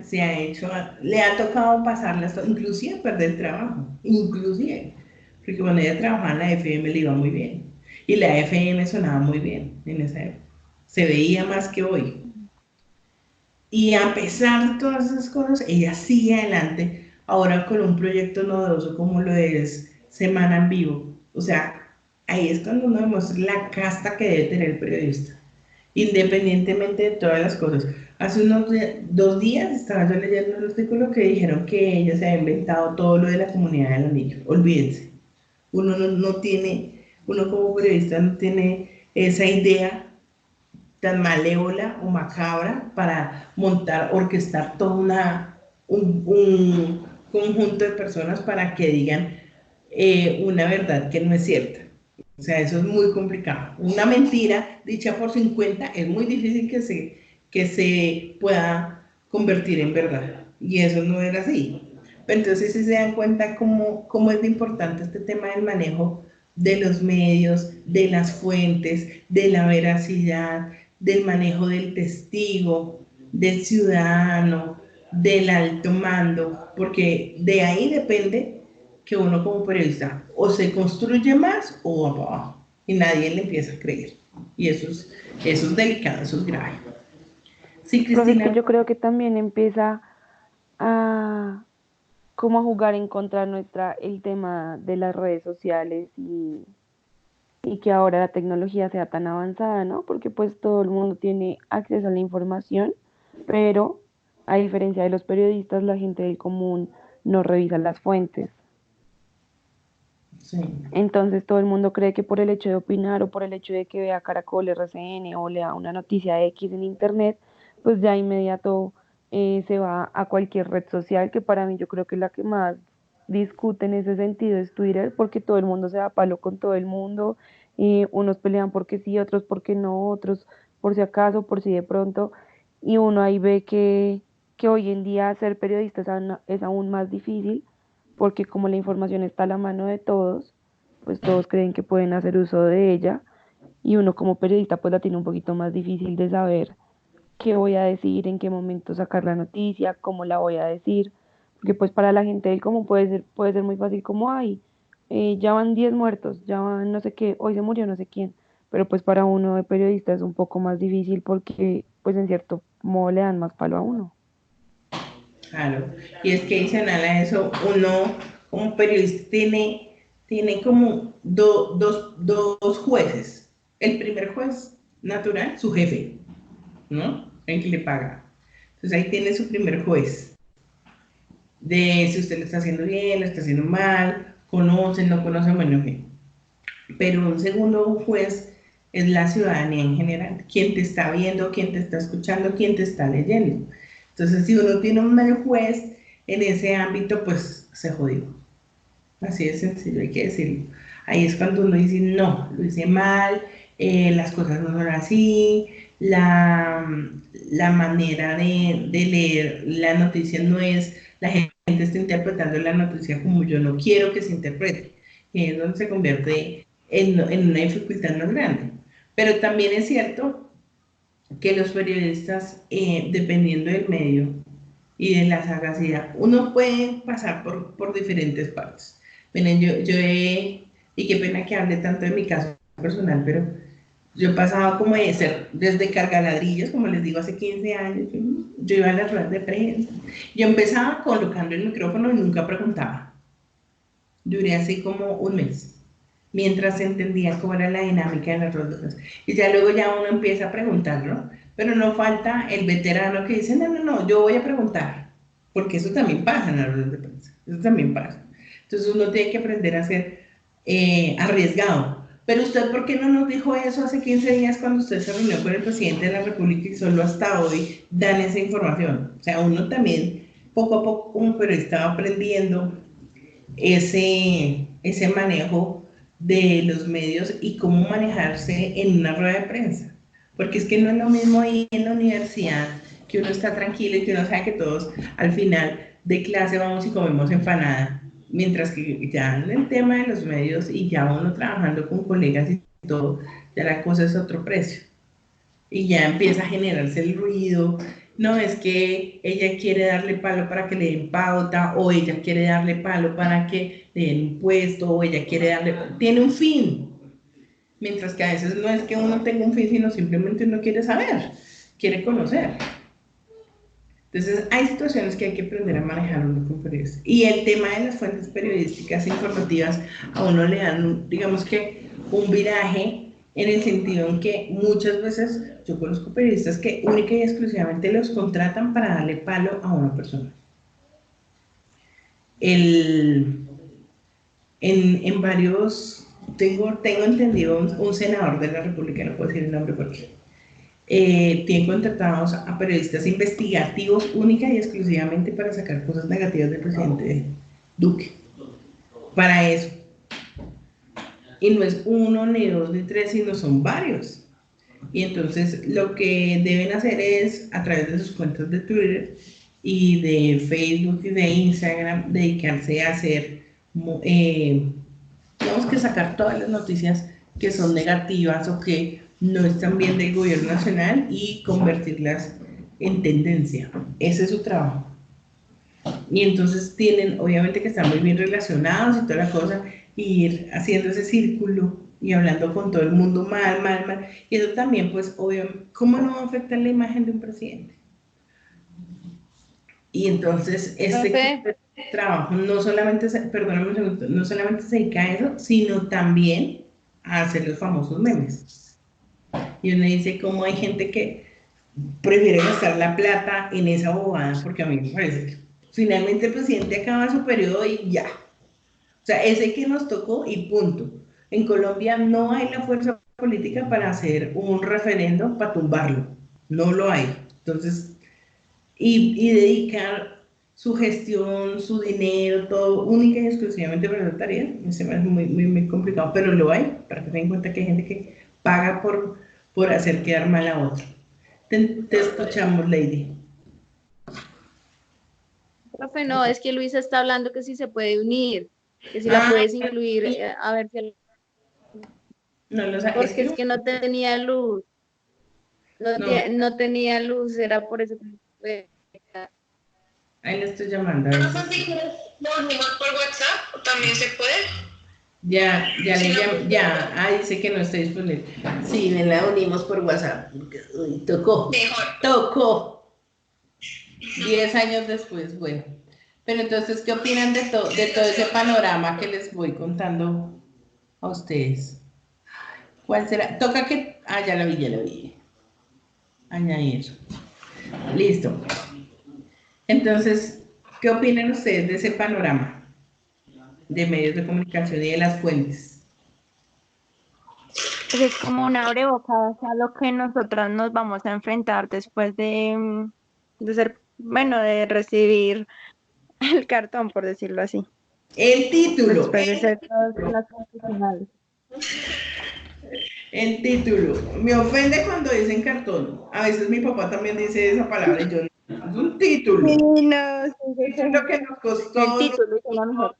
le ha tocado pasarla, inclusive perder el trabajo, inclusive, porque cuando ella trabajaba en la FM le iba muy bien, y la FM sonaba muy bien en esa época, se veía más que hoy, y a pesar de todas esas cosas, ella sigue adelante, ahora con un proyecto novedoso como lo es Semana en Vivo, o sea, ahí es cuando uno demuestra la casta que debe tener el periodista independientemente de todas las cosas. Hace unos 2 días estaba yo leyendo un artículo que dijeron que ella se había inventado todo lo de la comunidad del anillo. Olvídense. Uno como periodista no tiene esa idea tan malévola o macabra para orquestar todo un conjunto de personas para que digan una verdad que no es cierta. O sea, eso es muy complicado. Una mentira dicha por 50 es muy difícil que se pueda convertir en verdad. Y eso no era así. Pero entonces si se dan cuenta cómo es de importante este tema del manejo de los medios, de las fuentes, de la veracidad, del manejo del testigo, del ciudadano, del alto mando, porque de ahí depende que uno como periodista o se construye más o va para abajo y nadie le empieza a creer. Y eso es delicado, eso es grave. Sí, Profe, es que Cristina. yo creo que también empieza a como a jugar en contra nuestra el tema de las redes sociales y que ahora la tecnología sea tan avanzada, ¿no? Porque pues todo el mundo tiene acceso a la información, pero a diferencia de los periodistas, la gente del común no revisa las fuentes. Sí. Entonces todo el mundo cree que por el hecho de opinar o por el hecho de que vea Caracol, RCN o lea una noticia X en internet, pues ya inmediato se va a cualquier red social, que para mí yo creo que la que más discute en ese sentido es Twitter, porque todo el mundo se da palo con todo el mundo, y unos pelean porque sí, otros porque no, otros por si acaso, por si de pronto, y uno ahí ve que hoy en día ser periodista es aún más difícil porque como la información está a la mano de todos, pues todos creen que pueden hacer uso de ella y uno como periodista pues la tiene un poquito más difícil de saber qué voy a decir, en qué momento sacar la noticia, cómo la voy a decir, porque pues para la gente del común puede ser muy fácil como, ay, ya van 10 muertos, ya van no sé qué, hoy se murió no sé quién, pero pues para uno de periodista es un poco más difícil porque pues en cierto modo le dan más palo a uno. Claro, y es que dicen a eso, uno como periodista tiene como dos jueces. El primer juez natural, su jefe, ¿no? El que le paga. Entonces ahí tiene su primer juez, de si usted lo está haciendo bien, lo está haciendo mal, conocen, no conocen, bueno, en fin. Pero un segundo juez es la ciudadanía en general, quien te está viendo, quien te está escuchando, quien te está leyendo. Entonces, si uno tiene un mal juez en ese ámbito, pues se jodió. Así de sencillo, hay que decirlo. Ahí es cuando uno dice, no, lo hice mal, las cosas no son así, la manera de leer la noticia no es, la gente está interpretando la noticia como yo no quiero que se interprete, y es donde se convierte en una dificultad más grande. Pero también es cierto que los periodistas, dependiendo del medio y de la sagacidad, uno puede pasar por diferentes partes. Miren, y qué pena que hable tanto de mi caso personal, pero yo he pasado como de ser desde cargaladrillos, como les digo, hace 15 años, yo iba a las ruedas de prensa, yo empezaba colocando el micrófono y nunca preguntaba. Duré así como un mes, mientras entendía cómo era la dinámica de las ruedas de prensa. Y ya luego ya uno empieza a preguntar, ¿no? Pero no falta el veterano que dice, no, yo voy a preguntar, porque eso también pasa en las ruedas de prensa, eso también pasa. Entonces uno tiene que aprender a ser arriesgado. Pero usted, ¿por qué no nos dijo eso hace 15 días cuando usted se reunió con el presidente de la República y solo hasta hoy dan esa información? O sea, uno también poco a poco como periodista va aprendiendo ese manejo de los medios y cómo manejarse en una rueda de prensa. Porque es que no es lo mismo ir en la universidad, que uno está tranquilo y que uno sabe que todos al final de clase vamos y comemos empanada, mientras que ya en el tema de los medios y ya uno trabajando con colegas y todo, ya la cosa es otro precio. Y ya empieza a generarse el ruido, no es que ella quiere darle palo para que le den pauta, o ella quiere darle palo para que le den un puesto, o ella quiere darle, tiene un fin, mientras que a veces no es que uno tenga un fin, sino simplemente uno quiere saber, quiere conocer. Entonces hay situaciones que hay que aprender a manejar uno con periodistas. Y el tema de las fuentes periodísticas informativas a uno le dan, digamos que, un viraje en el sentido en que muchas veces yo conozco periodistas que única y exclusivamente los contratan para darle palo a una persona. En varios, tengo entendido un senador de la República, no puedo decir el nombre porque tienen contratados a periodistas investigativos única y exclusivamente para sacar cosas negativas del presidente Duque. Para eso. Y no es uno, ni dos, ni tres, sino son varios. Y entonces lo que deben hacer es, a través de sus cuentas de Twitter y de Facebook y de Instagram, dedicarse a hacer, tenemos que sacar todas las noticias que son negativas o que no están bien del gobierno nacional y convertirlas en tendencia. Ese es su trabajo. Y entonces tienen, obviamente que están muy bien relacionados y toda la cosa, y ir haciendo ese círculo y hablando con todo el mundo mal. Y eso también, pues, obviamente, ¿cómo no va a afectar la imagen de un presidente? Y entonces, trabajo no solamente, perdóname un segundo, no solamente se dedica a eso, sino también a hacer los famosos memes. Y uno dice, ¿cómo hay gente que prefiere gastar la plata en esa bobada? Porque a mí me parece que finalmente el presidente acaba su periodo y ya. O sea, ese que nos tocó y punto. En Colombia no hay la fuerza política para hacer un referendo para tumbarlo. No lo hay. Entonces, y dedicar su gestión, su dinero, todo única y exclusivamente para esa tarea, me parece muy complicado, pero lo hay, para que tengan en cuenta que hay gente que paga por hacer quedar mal a otro. Te escuchamos, Lady. Profe, no, es que Luisa está hablando que si se puede unir, que si la puedes incluir, a ver si... No lo sabes. Porque es que no tenía luz. No tenía luz, era por eso que... Ahí le estoy llamando. ¿Nos unimos por WhatsApp? ¿También se puede? Ya, dice que no estoy disponible. Sí, me la unimos por WhatsApp. Uy, tocó. Mejor. Tocó. 10 años después, bueno. Pero entonces, ¿qué opinan de todo ese panorama que les voy contando a ustedes? ¿Cuál será? Toca que... ya la vi. Añadir. Listo. Entonces, ¿qué opinan ustedes de ese panorama de medios de comunicación y de las fuentes? Pues es como un abrebocas a lo que nosotras nos vamos a enfrentar después de ser, bueno, de recibir el cartón, por decirlo así. El título. Después de ser todas las profesionales. El título. Me ofende cuando dicen cartón. A veces mi papá también dice esa palabra y yo no. Es un título. Sí, no, Título que nos costó. El título es la mejor.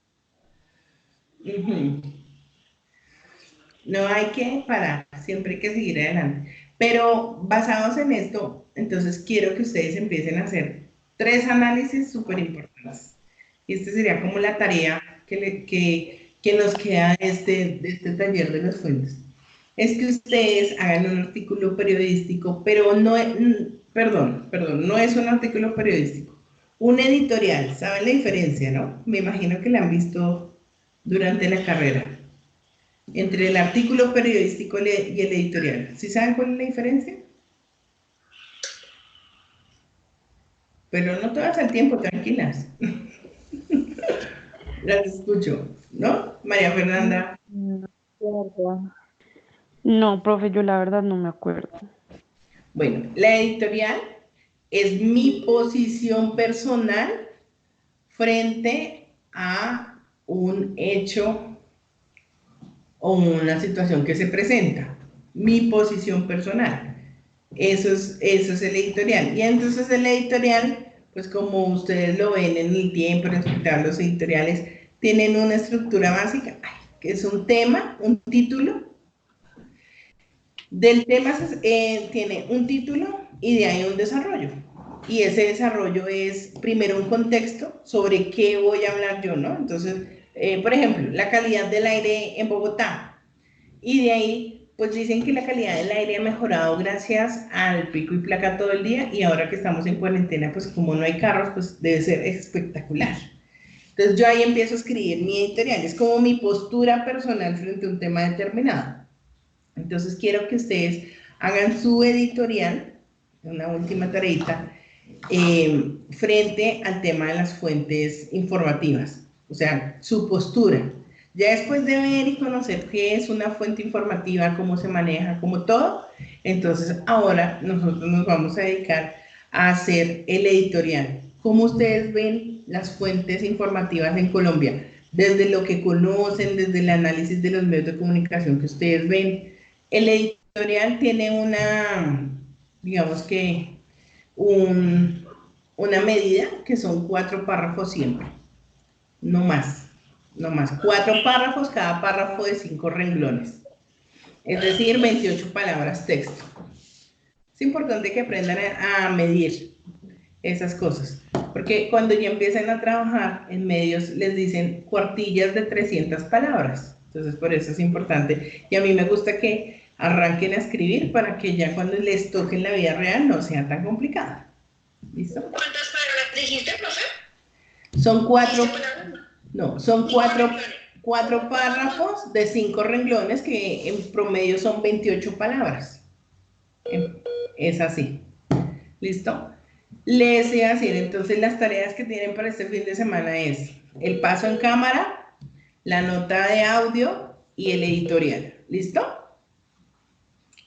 No hay que parar, siempre hay que seguir adelante. Pero basados en esto, entonces quiero que ustedes empiecen a hacer 3 análisis súper importantes. Y esta sería como la tarea que nos queda de este taller de las fuentes. Es que ustedes hagan un artículo periodístico, pero no, perdón, no es un artículo periodístico, un editorial. ¿Saben la diferencia, no? Me imagino que la han visto durante la carrera entre el artículo periodístico y el editorial. ¿Sí saben cuál es la diferencia? Pero no todas al tiempo, tranquilas. Las escucho, ¿no? María Fernanda. No, profe, yo la verdad no me acuerdo. Bueno, la editorial es mi posición personal frente a un hecho o una situación que se presenta. Mi posición personal. Eso es el editorial. Y entonces el editorial, pues como ustedes lo ven en el tiempo, en los editoriales, tienen una estructura básica, que es un tema, un título. Del tema tiene un título y de ahí un desarrollo. Y ese desarrollo es primero un contexto sobre qué voy a hablar yo, ¿no? Entonces, por ejemplo, la calidad del aire en Bogotá. Y de ahí, pues dicen que la calidad del aire ha mejorado gracias al pico y placa todo el día. Y ahora que estamos en cuarentena, pues como no hay carros, pues debe ser espectacular. Entonces yo ahí empiezo a escribir mi editorial. Es como mi postura personal frente a un tema determinado. Entonces quiero que ustedes hagan su editorial, una última tareita, frente al tema de las fuentes informativas, o sea, su postura. Ya después de ver y conocer qué es una fuente informativa, cómo se maneja, como todo, entonces ahora nosotros nos vamos a dedicar a hacer el editorial. ¿Cómo ustedes ven las fuentes informativas en Colombia? Desde lo que conocen, desde el análisis de los medios de comunicación que ustedes ven. El editorial tiene digamos que, una medida que son 4 párrafos siempre, no más, 4 párrafos, cada párrafo de 5 renglones, es decir, 28 palabras texto. Es importante que aprendan a medir esas cosas, porque cuando ya empiezan a trabajar en medios les dicen cuartillas de 300 palabras, entonces por eso es importante, y a mí me gusta que arranquen a escribir para que ya cuando les toque en la vida real no sea tan complicado. ¿Listo? ¿Cuántas palabras dijiste, profe? Son 4, no, son 4 párrafos de 5 renglones que en promedio son 28 palabras. Es así. ¿Listo? Les voy a decir, entonces las tareas que tienen para este fin de semana es el paso en cámara, la nota de audio y el editorial. ¿Listo?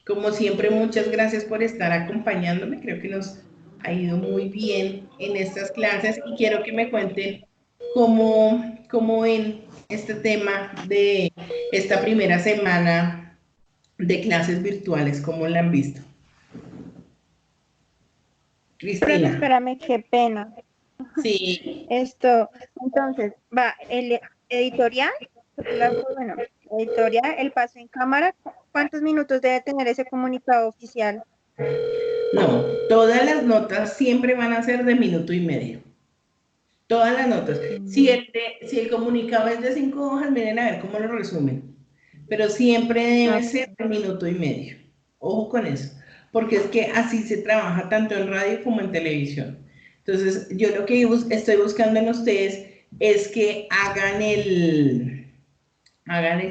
Como siempre, muchas gracias por estar acompañándome. Creo que nos ha ido muy bien en estas clases y quiero que me cuenten cómo ven este tema de esta primera semana de clases virtuales, cómo la han visto. Pero Cristina. espérame, qué pena. Sí. Entonces, va el editorial, bueno, editorial, el paso en cámara, ¿cuántos minutos debe tener ese comunicado oficial? No, todas las notas siempre van a ser de minuto y medio. Todas las notas. Si el comunicado es de 5 hojas, miren a ver cómo lo resumen. Pero siempre debe ser de minuto y medio. Ojo con eso. Porque es que así se trabaja tanto en radio como en televisión. Entonces, yo lo que estoy buscando en ustedes es que hagan el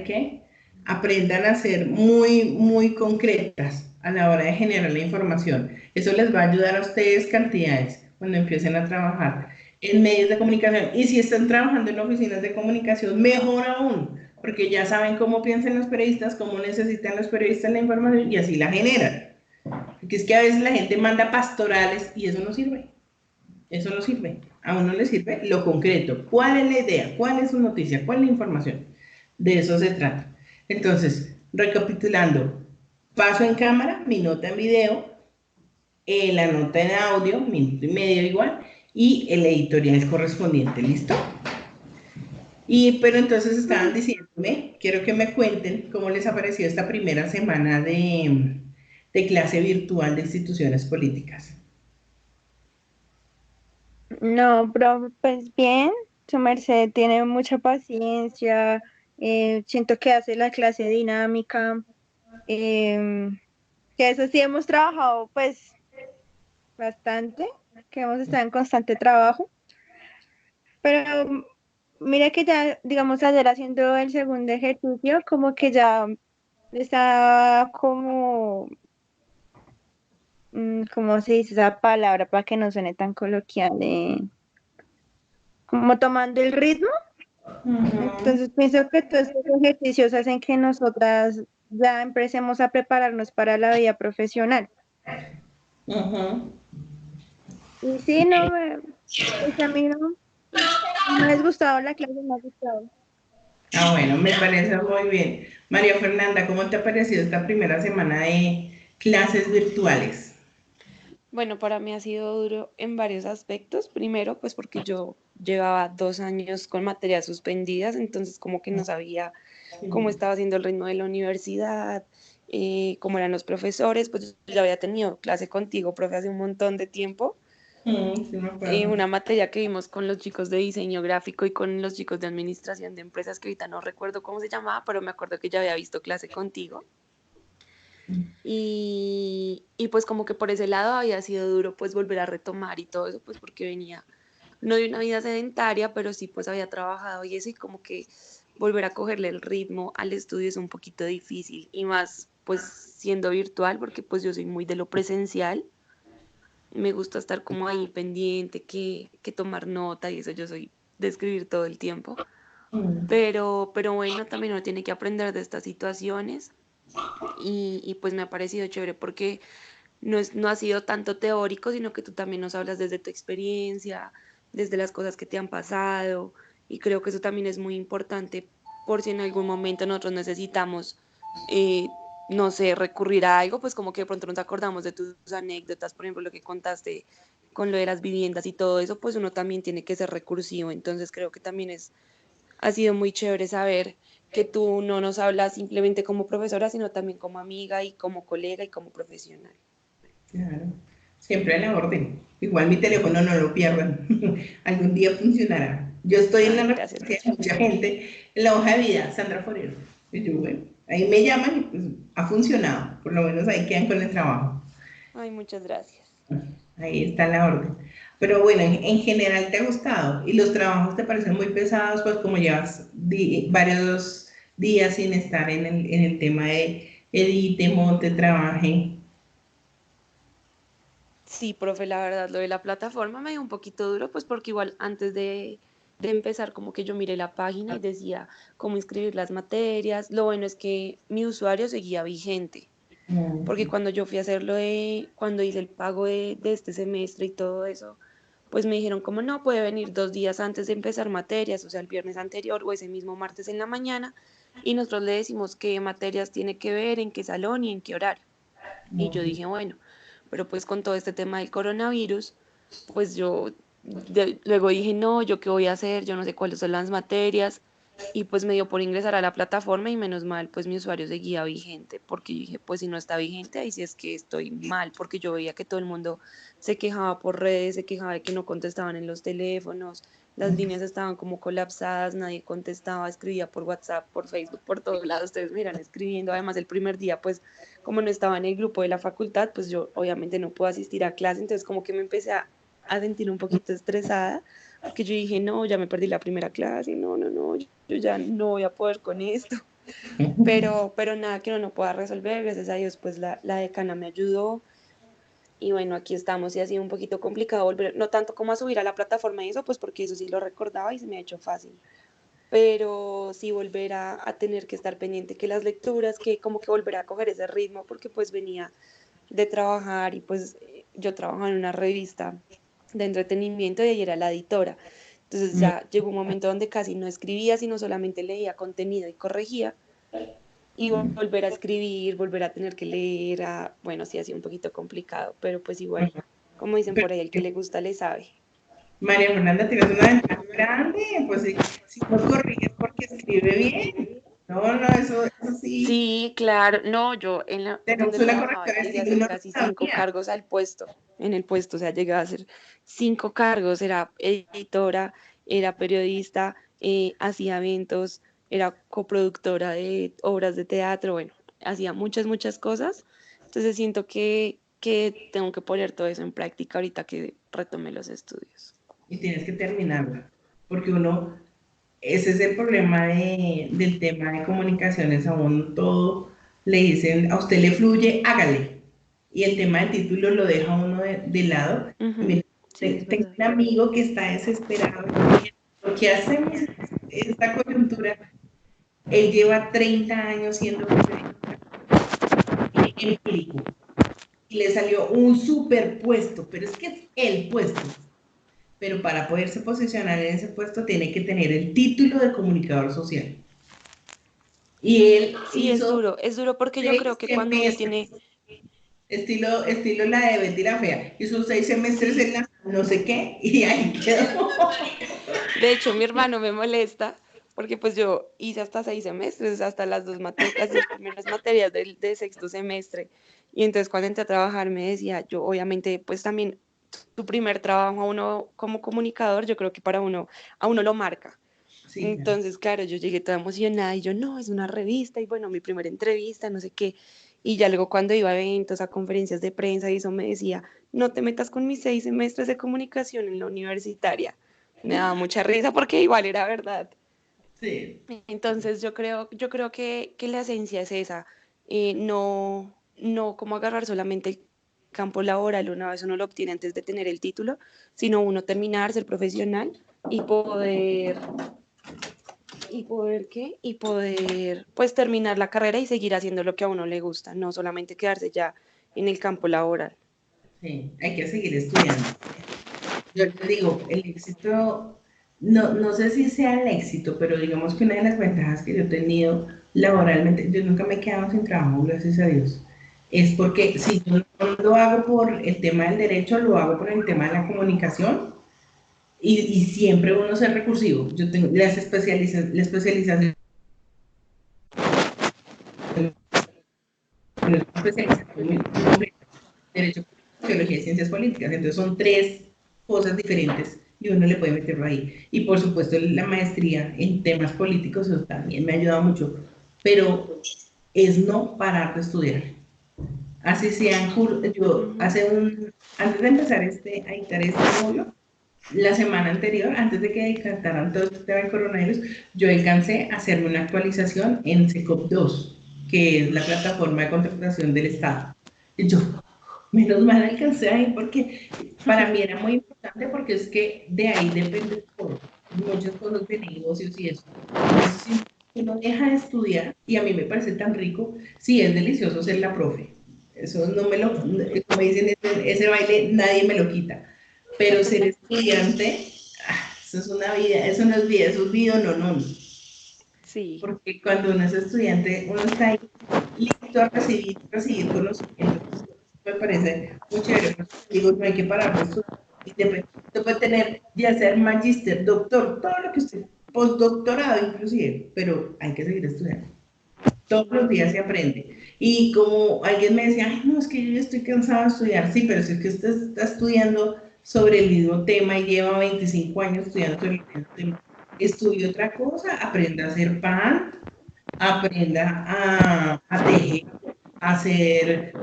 qué, aprendan a ser muy concretas a la hora de generar la información. Eso les va a ayudar a ustedes cantidades cuando empiecen a trabajar en medios de comunicación. Y si están trabajando en oficinas de comunicación, mejor aún, porque ya saben cómo piensan los periodistas, cómo necesitan los periodistas la información y así la generan. Porque es que a veces la gente manda pastorales y eso no sirve. Eso no sirve. A uno le sirve lo concreto. ¿Cuál es la idea? ¿Cuál es su noticia? ¿Cuál es la información? De eso se trata. Entonces, recapitulando, paso en cámara, mi nota en video, la nota en audio, minuto y medio igual, y el editorial correspondiente, ¿listo? Pero entonces estaban diciéndome, quiero que me cuenten cómo les ha parecido esta primera semana de clase virtual de instituciones políticas. No, pero pues bien, su merced tiene mucha paciencia, siento que hace la clase dinámica, que eso sí hemos trabajado pues bastante, que hemos estado en constante trabajo, pero mira que ya, digamos, ayer haciendo el segundo ejercicio, como que ya está como, ¿cómo se dice esa palabra para que no suene tan coloquial? Como tomando el ritmo. Entonces pienso que todos estos ejercicios hacen que nosotras ya empecemos a prepararnos para la vida profesional. Y sí, no, pues a mí no me ha disgustado la clase, me ha gustado. Ah, bueno, me parece muy bien. María Fernanda, ¿cómo te ha parecido esta primera semana de clases virtuales? Bueno, para mí ha sido duro en varios aspectos. Primero, pues porque yo llevaba 2 años con materias suspendidas, entonces como que no sabía cómo estaba haciendo el ritmo de la universidad, cómo eran los profesores, pues yo ya había tenido clase contigo, profe, hace un montón de tiempo. Sí, me acuerdo. Una materia que vimos con los chicos de diseño gráfico y con los chicos de administración de empresas, que ahorita no recuerdo cómo se llamaba, pero me acuerdo que ya había visto clase contigo. Y pues como que por ese lado había sido duro pues volver a retomar y todo eso, pues porque venía no de una vida sedentaria, pero sí pues había trabajado y eso, y como que volver a cogerle el ritmo al estudio es un poquito difícil, y más pues siendo virtual, porque pues yo soy muy de lo presencial, me gusta estar como ahí pendiente, que tomar nota y eso, yo soy de escribir todo el tiempo, pero bueno, también uno tiene que aprender de estas situaciones, y pues me ha parecido chévere porque no ha sido tanto teórico, sino que tú también nos hablas desde tu experiencia, desde las cosas que te han pasado, y creo que eso también es muy importante por si en algún momento nosotros necesitamos, no sé, recurrir a algo, pues como que de pronto nos acordamos de tus anécdotas, por ejemplo, lo que contaste con lo de las viviendas y todo eso, pues uno también tiene que ser recursivo. Entonces creo que también ha sido muy chévere saber que tú no nos hablas simplemente como profesora, sino también como amiga y como colega y como profesional. Claro, siempre a la orden. Igual mi teléfono no lo pierdan. Algún día funcionará. Yo estoy en la Ay, gracias, referencia de muchas mucha gracias. gente en la hoja de vida, Sandra Forero. Y yo, bueno, ahí me llaman y pues ha funcionado. Por lo menos ahí quedan con el trabajo. Ay, muchas gracias. Ahí está la orden. Pero bueno, en general te ha gustado y los trabajos te parecen muy pesados, pues como llevas varios días sin estar en el tema de edite, monte, trabaje. Sí, profe, la verdad, lo de la plataforma me dio un poquito duro, pues porque igual antes de empezar, como que yo miré la página y decía cómo inscribir las materias. Lo bueno es que mi usuario seguía vigente, porque cuando yo fui a hacerlo cuando hice el pago de este semestre y todo eso, pues me dijeron como no, puede venir 2 días antes de empezar materias, o sea, el viernes anterior o ese mismo martes en la mañana, y nosotros le decimos qué materias tiene que ver, en qué salón y en qué horario. Y yo dije, bueno, pero pues con todo este tema del coronavirus, pues yo luego dije, no, ¿yo qué voy a hacer? Yo no sé cuáles son las materias. Y pues me dio por ingresar a la plataforma, y menos mal, pues mi usuario seguía vigente, porque yo dije, pues si no está vigente, ahí sí es que estoy mal, porque yo veía que todo el mundo se quejaba por redes, se quejaba de que no contestaban en los teléfonos, las líneas estaban como colapsadas, nadie contestaba, escribía por WhatsApp, por Facebook, por todos lados, ustedes me irán escribiendo. Además, el primer día, pues como no estaba en el grupo de la facultad, pues yo obviamente no puedo asistir a clase, entonces como que me empecé a sentir un poquito estresada, porque yo dije, no, ya me perdí la primera clase, no, no, no, yo ya no voy a poder con esto, pero nada que uno no pueda resolver, gracias a Dios, pues la decana me ayudó, y bueno, aquí estamos, y ha sido un poquito complicado volver, no tanto como a subir a la plataforma y eso, pues porque eso sí lo recordaba y se me ha hecho fácil, pero sí volver a tener que estar pendiente que las lecturas, que como que volver a coger ese ritmo, porque pues venía de trabajar, y pues yo trabajaba en una revista de entretenimiento y ahí era la editora. Entonces ya llegó un momento donde casi no escribía, sino solamente leía contenido y corregía. y volver a escribir, volver a tener que leer, bueno, sí, ha sido un poquito complicado, pero pues igual, como dicen por ahí, el que le gusta le sabe. María Fernanda, tienes una ventaja grande, pues si no corriges porque escribe bien. No, no, eso sí. Sí, claro, no, yo Tenemos donde una trabajaba correctora de llegué a estilo y hacer no lo casi 5 sabía. cargos en el puesto, o sea, llegué a hacer 5 cargos, era editora, era periodista, hacía eventos, era coproductora de obras de teatro, bueno, hacía muchas cosas, entonces siento que tengo que poner todo eso en práctica ahorita que retome los estudios. Y tienes que terminarla, porque uno, ese es el problema del tema de comunicaciones, a uno todo le dicen, a usted le fluye, hágale. Y el tema del título lo deja uno de lado. Ujú, Mira, sí, es tengo verdad. un amigo que está desesperado. Lo que hacemos en esta coyuntura, él lleva 30 años siendo empírico y le salió un superpuesto, pero es que es el puesto. Pero para poderse posicionar en ese puesto tiene que tener el título de comunicador social. Y él Sí, hizo es duro porque yo 6 creo que cuando uno semestres, tiene, estilo la de Betty la Fea. Hizo 6 semestres sí. en la no sé qué y ahí quedó. De hecho, mi hermano me molesta porque pues yo hice hasta 6 semestres, hasta las dos primeras materias de sexto semestre. Y entonces cuando entré a trabajar me decía, yo obviamente pues también tu primer trabajo a uno como comunicador, yo creo que a uno lo marca. Sí, claro. Entonces, claro, yo llegué toda emocionada y yo, no, es una revista y bueno, mi primera entrevista, no sé qué. Y ya luego cuando iba a eventos, a conferencias de prensa y eso me decía, no te metas con mis 6 semestres de comunicación en la universitaria. Me daba mucha risa porque igual era verdad. Sí. Entonces yo creo que la esencia es esa, no como agarrar solamente el campo laboral una vez uno lo obtiene antes de tener el título, sino uno terminar, ser profesional y poder qué, y poder pues terminar la carrera y seguir haciendo lo que a uno le gusta, no solamente quedarse ya en el campo laboral. Sí, hay que seguir estudiando. Yo les digo, el éxito, no sé si sea el éxito, pero digamos que una de las ventajas que yo he tenido laboralmente, yo nunca me he quedado sin trabajo, gracias a Dios. Es porque si yo no lo hago por el tema del derecho, lo hago por el tema de la comunicación y siempre uno es recursivo. Yo tengo la especialización, una especialización muy completa, derecho, sociología y ciencias políticas. Entonces son 3 cosas diferentes y uno le puede meterlo ahí. Y por supuesto la maestría en temas políticos, eso también me ha ayudado mucho, pero es no parar de estudiar. Así sean, yo Ujú. antes de empezar a dictar este módulo, la semana anterior, antes de que dictaran todo este tema del coronavirus, yo alcancé a hacerme una actualización en SECOP 2, que es la plataforma de contratación del Estado. Y yo, menos mal alcancé ahí porque para mí era muy importante porque es que de ahí depende todo, muchas cosas de negocios y eso. Entonces, si uno deja de estudiar, y a mí me parece tan rico, sí, es delicioso ser la profe. Eso no me lo, como dicen, ese baile nadie me lo quita. Pero ser estudiante, eso es una vida, eso no es vida, eso es vida, no, no. Sí. Porque cuando uno es estudiante, uno está ahí listo a recibir conocimientos. Me parece muy chévere. Digo, no hay que parar de estudiar. Usted puede tener, ya sea magíster, doctor, todo lo que usted, postdoctorado inclusive, pero hay que seguir estudiando. Todos los días se aprende. Y como alguien me decía, ay, no, es que yo ya estoy cansado de estudiar. Sí, pero si es que usted está estudiando sobre el mismo tema y lleva 25 años estudiando sobre el mismo tema, estudie otra cosa, aprenda a hacer pan, aprenda a tejer, a hacer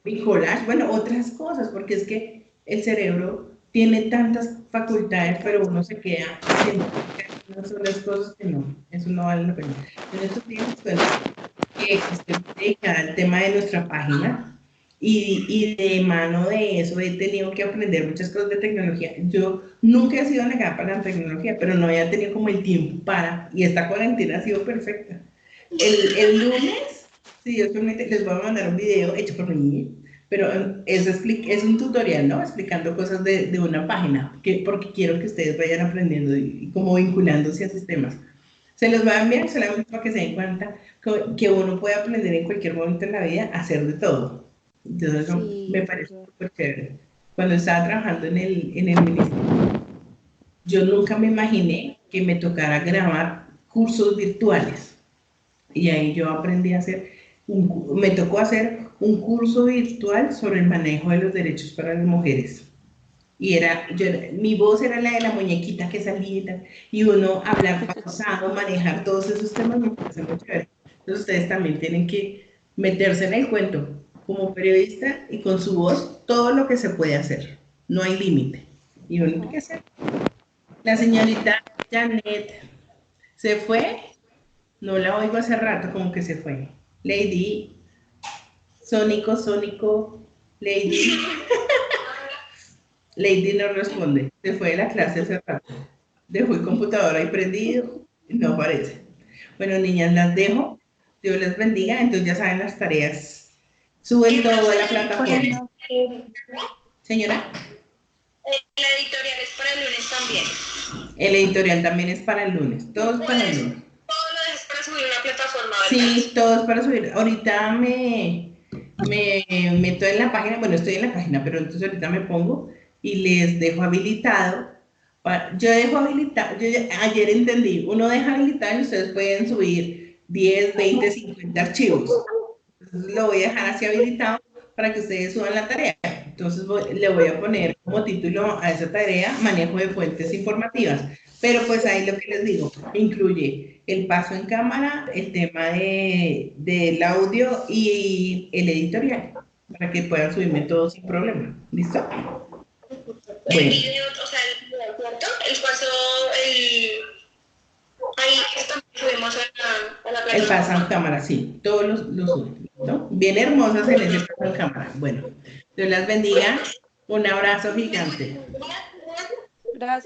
bricolage, bueno, otras cosas, porque es que el cerebro tiene tantas facultades, pero uno se queda haciendo unas solas cosas que no, eso no vale la pena. En estos días estoy que estoy dedicada al tema de nuestra página y de mano de eso he tenido que aprender muchas cosas de tecnología. Yo nunca he sido negada para la tecnología, pero no había tenido como el tiempo para, y esta cuarentena ha sido perfecta. El lunes, si Dios permite, les voy a mandar un video hecho por mí, pero es un tutorial, ¿no? Explicando cosas de una página, porque quiero que ustedes vayan aprendiendo y como vinculándose a sistemas. Se los va a enviar solamente para que se den cuenta que uno puede aprender en cualquier momento en la vida a hacer de todo. Entonces, eso me Sí, parece súper. súper chévere. Cuando estaba trabajando en el ministerio, yo nunca me imaginé que me tocara grabar cursos virtuales. Y ahí yo aprendí a hacer, me tocó hacer un curso virtual sobre el manejo de los derechos para las mujeres. Y mi voz era la de la muñequita que salía y uno hablar pausado, manejar todos esos temas me parece muy chévere. Entonces ustedes también tienen que meterse en el cuento como periodista y con su voz todo lo que se puede hacer. No hay límite. Y uno tiene que hacer. La señorita Janet se fue, no la oigo hace rato, como que se fue. Lady, Sónico, Lady. Lady no responde, se fue de la clase hace rato. Dejó el computador ahí prendido, no aparece. Bueno, niñas, las dejo. Dios les bendiga. Entonces ya saben las tareas. Suben todo a la plataforma. Bueno, Señora, La editorial es para el lunes también. el editorial también es para el lunes. Todo es para el lunes. Todo lo dejas para subir una plataforma, ¿verdad? Sí, todo es para subir. Ahorita me meto en la página, bueno, estoy en la página, pero entonces ahorita me pongo y les dejo habilitado. Yo dejo habilitado, ayer entendí, uno deja habilitado y ustedes pueden subir 10, 20, 50 archivos. Entonces lo voy a dejar así habilitado para que ustedes suban la tarea. Entonces le voy a poner como título a esa tarea, manejo de fuentes informativas. Pero pues ahí lo que les digo, incluye el paso en cámara, el tema del audio y el editorial, para que puedan subirme todo sin problema. ¿Listo? El Bueno, video, o sea, el video, ¿cierto? El paso, ahí también subimos a la el paso en plataforma. cámara, sí, todos los suben, ¿no? Bien hermosas en ese paso en cámara. Bueno, Dios las bendiga. Un abrazo gigante. Gracias. Gracias.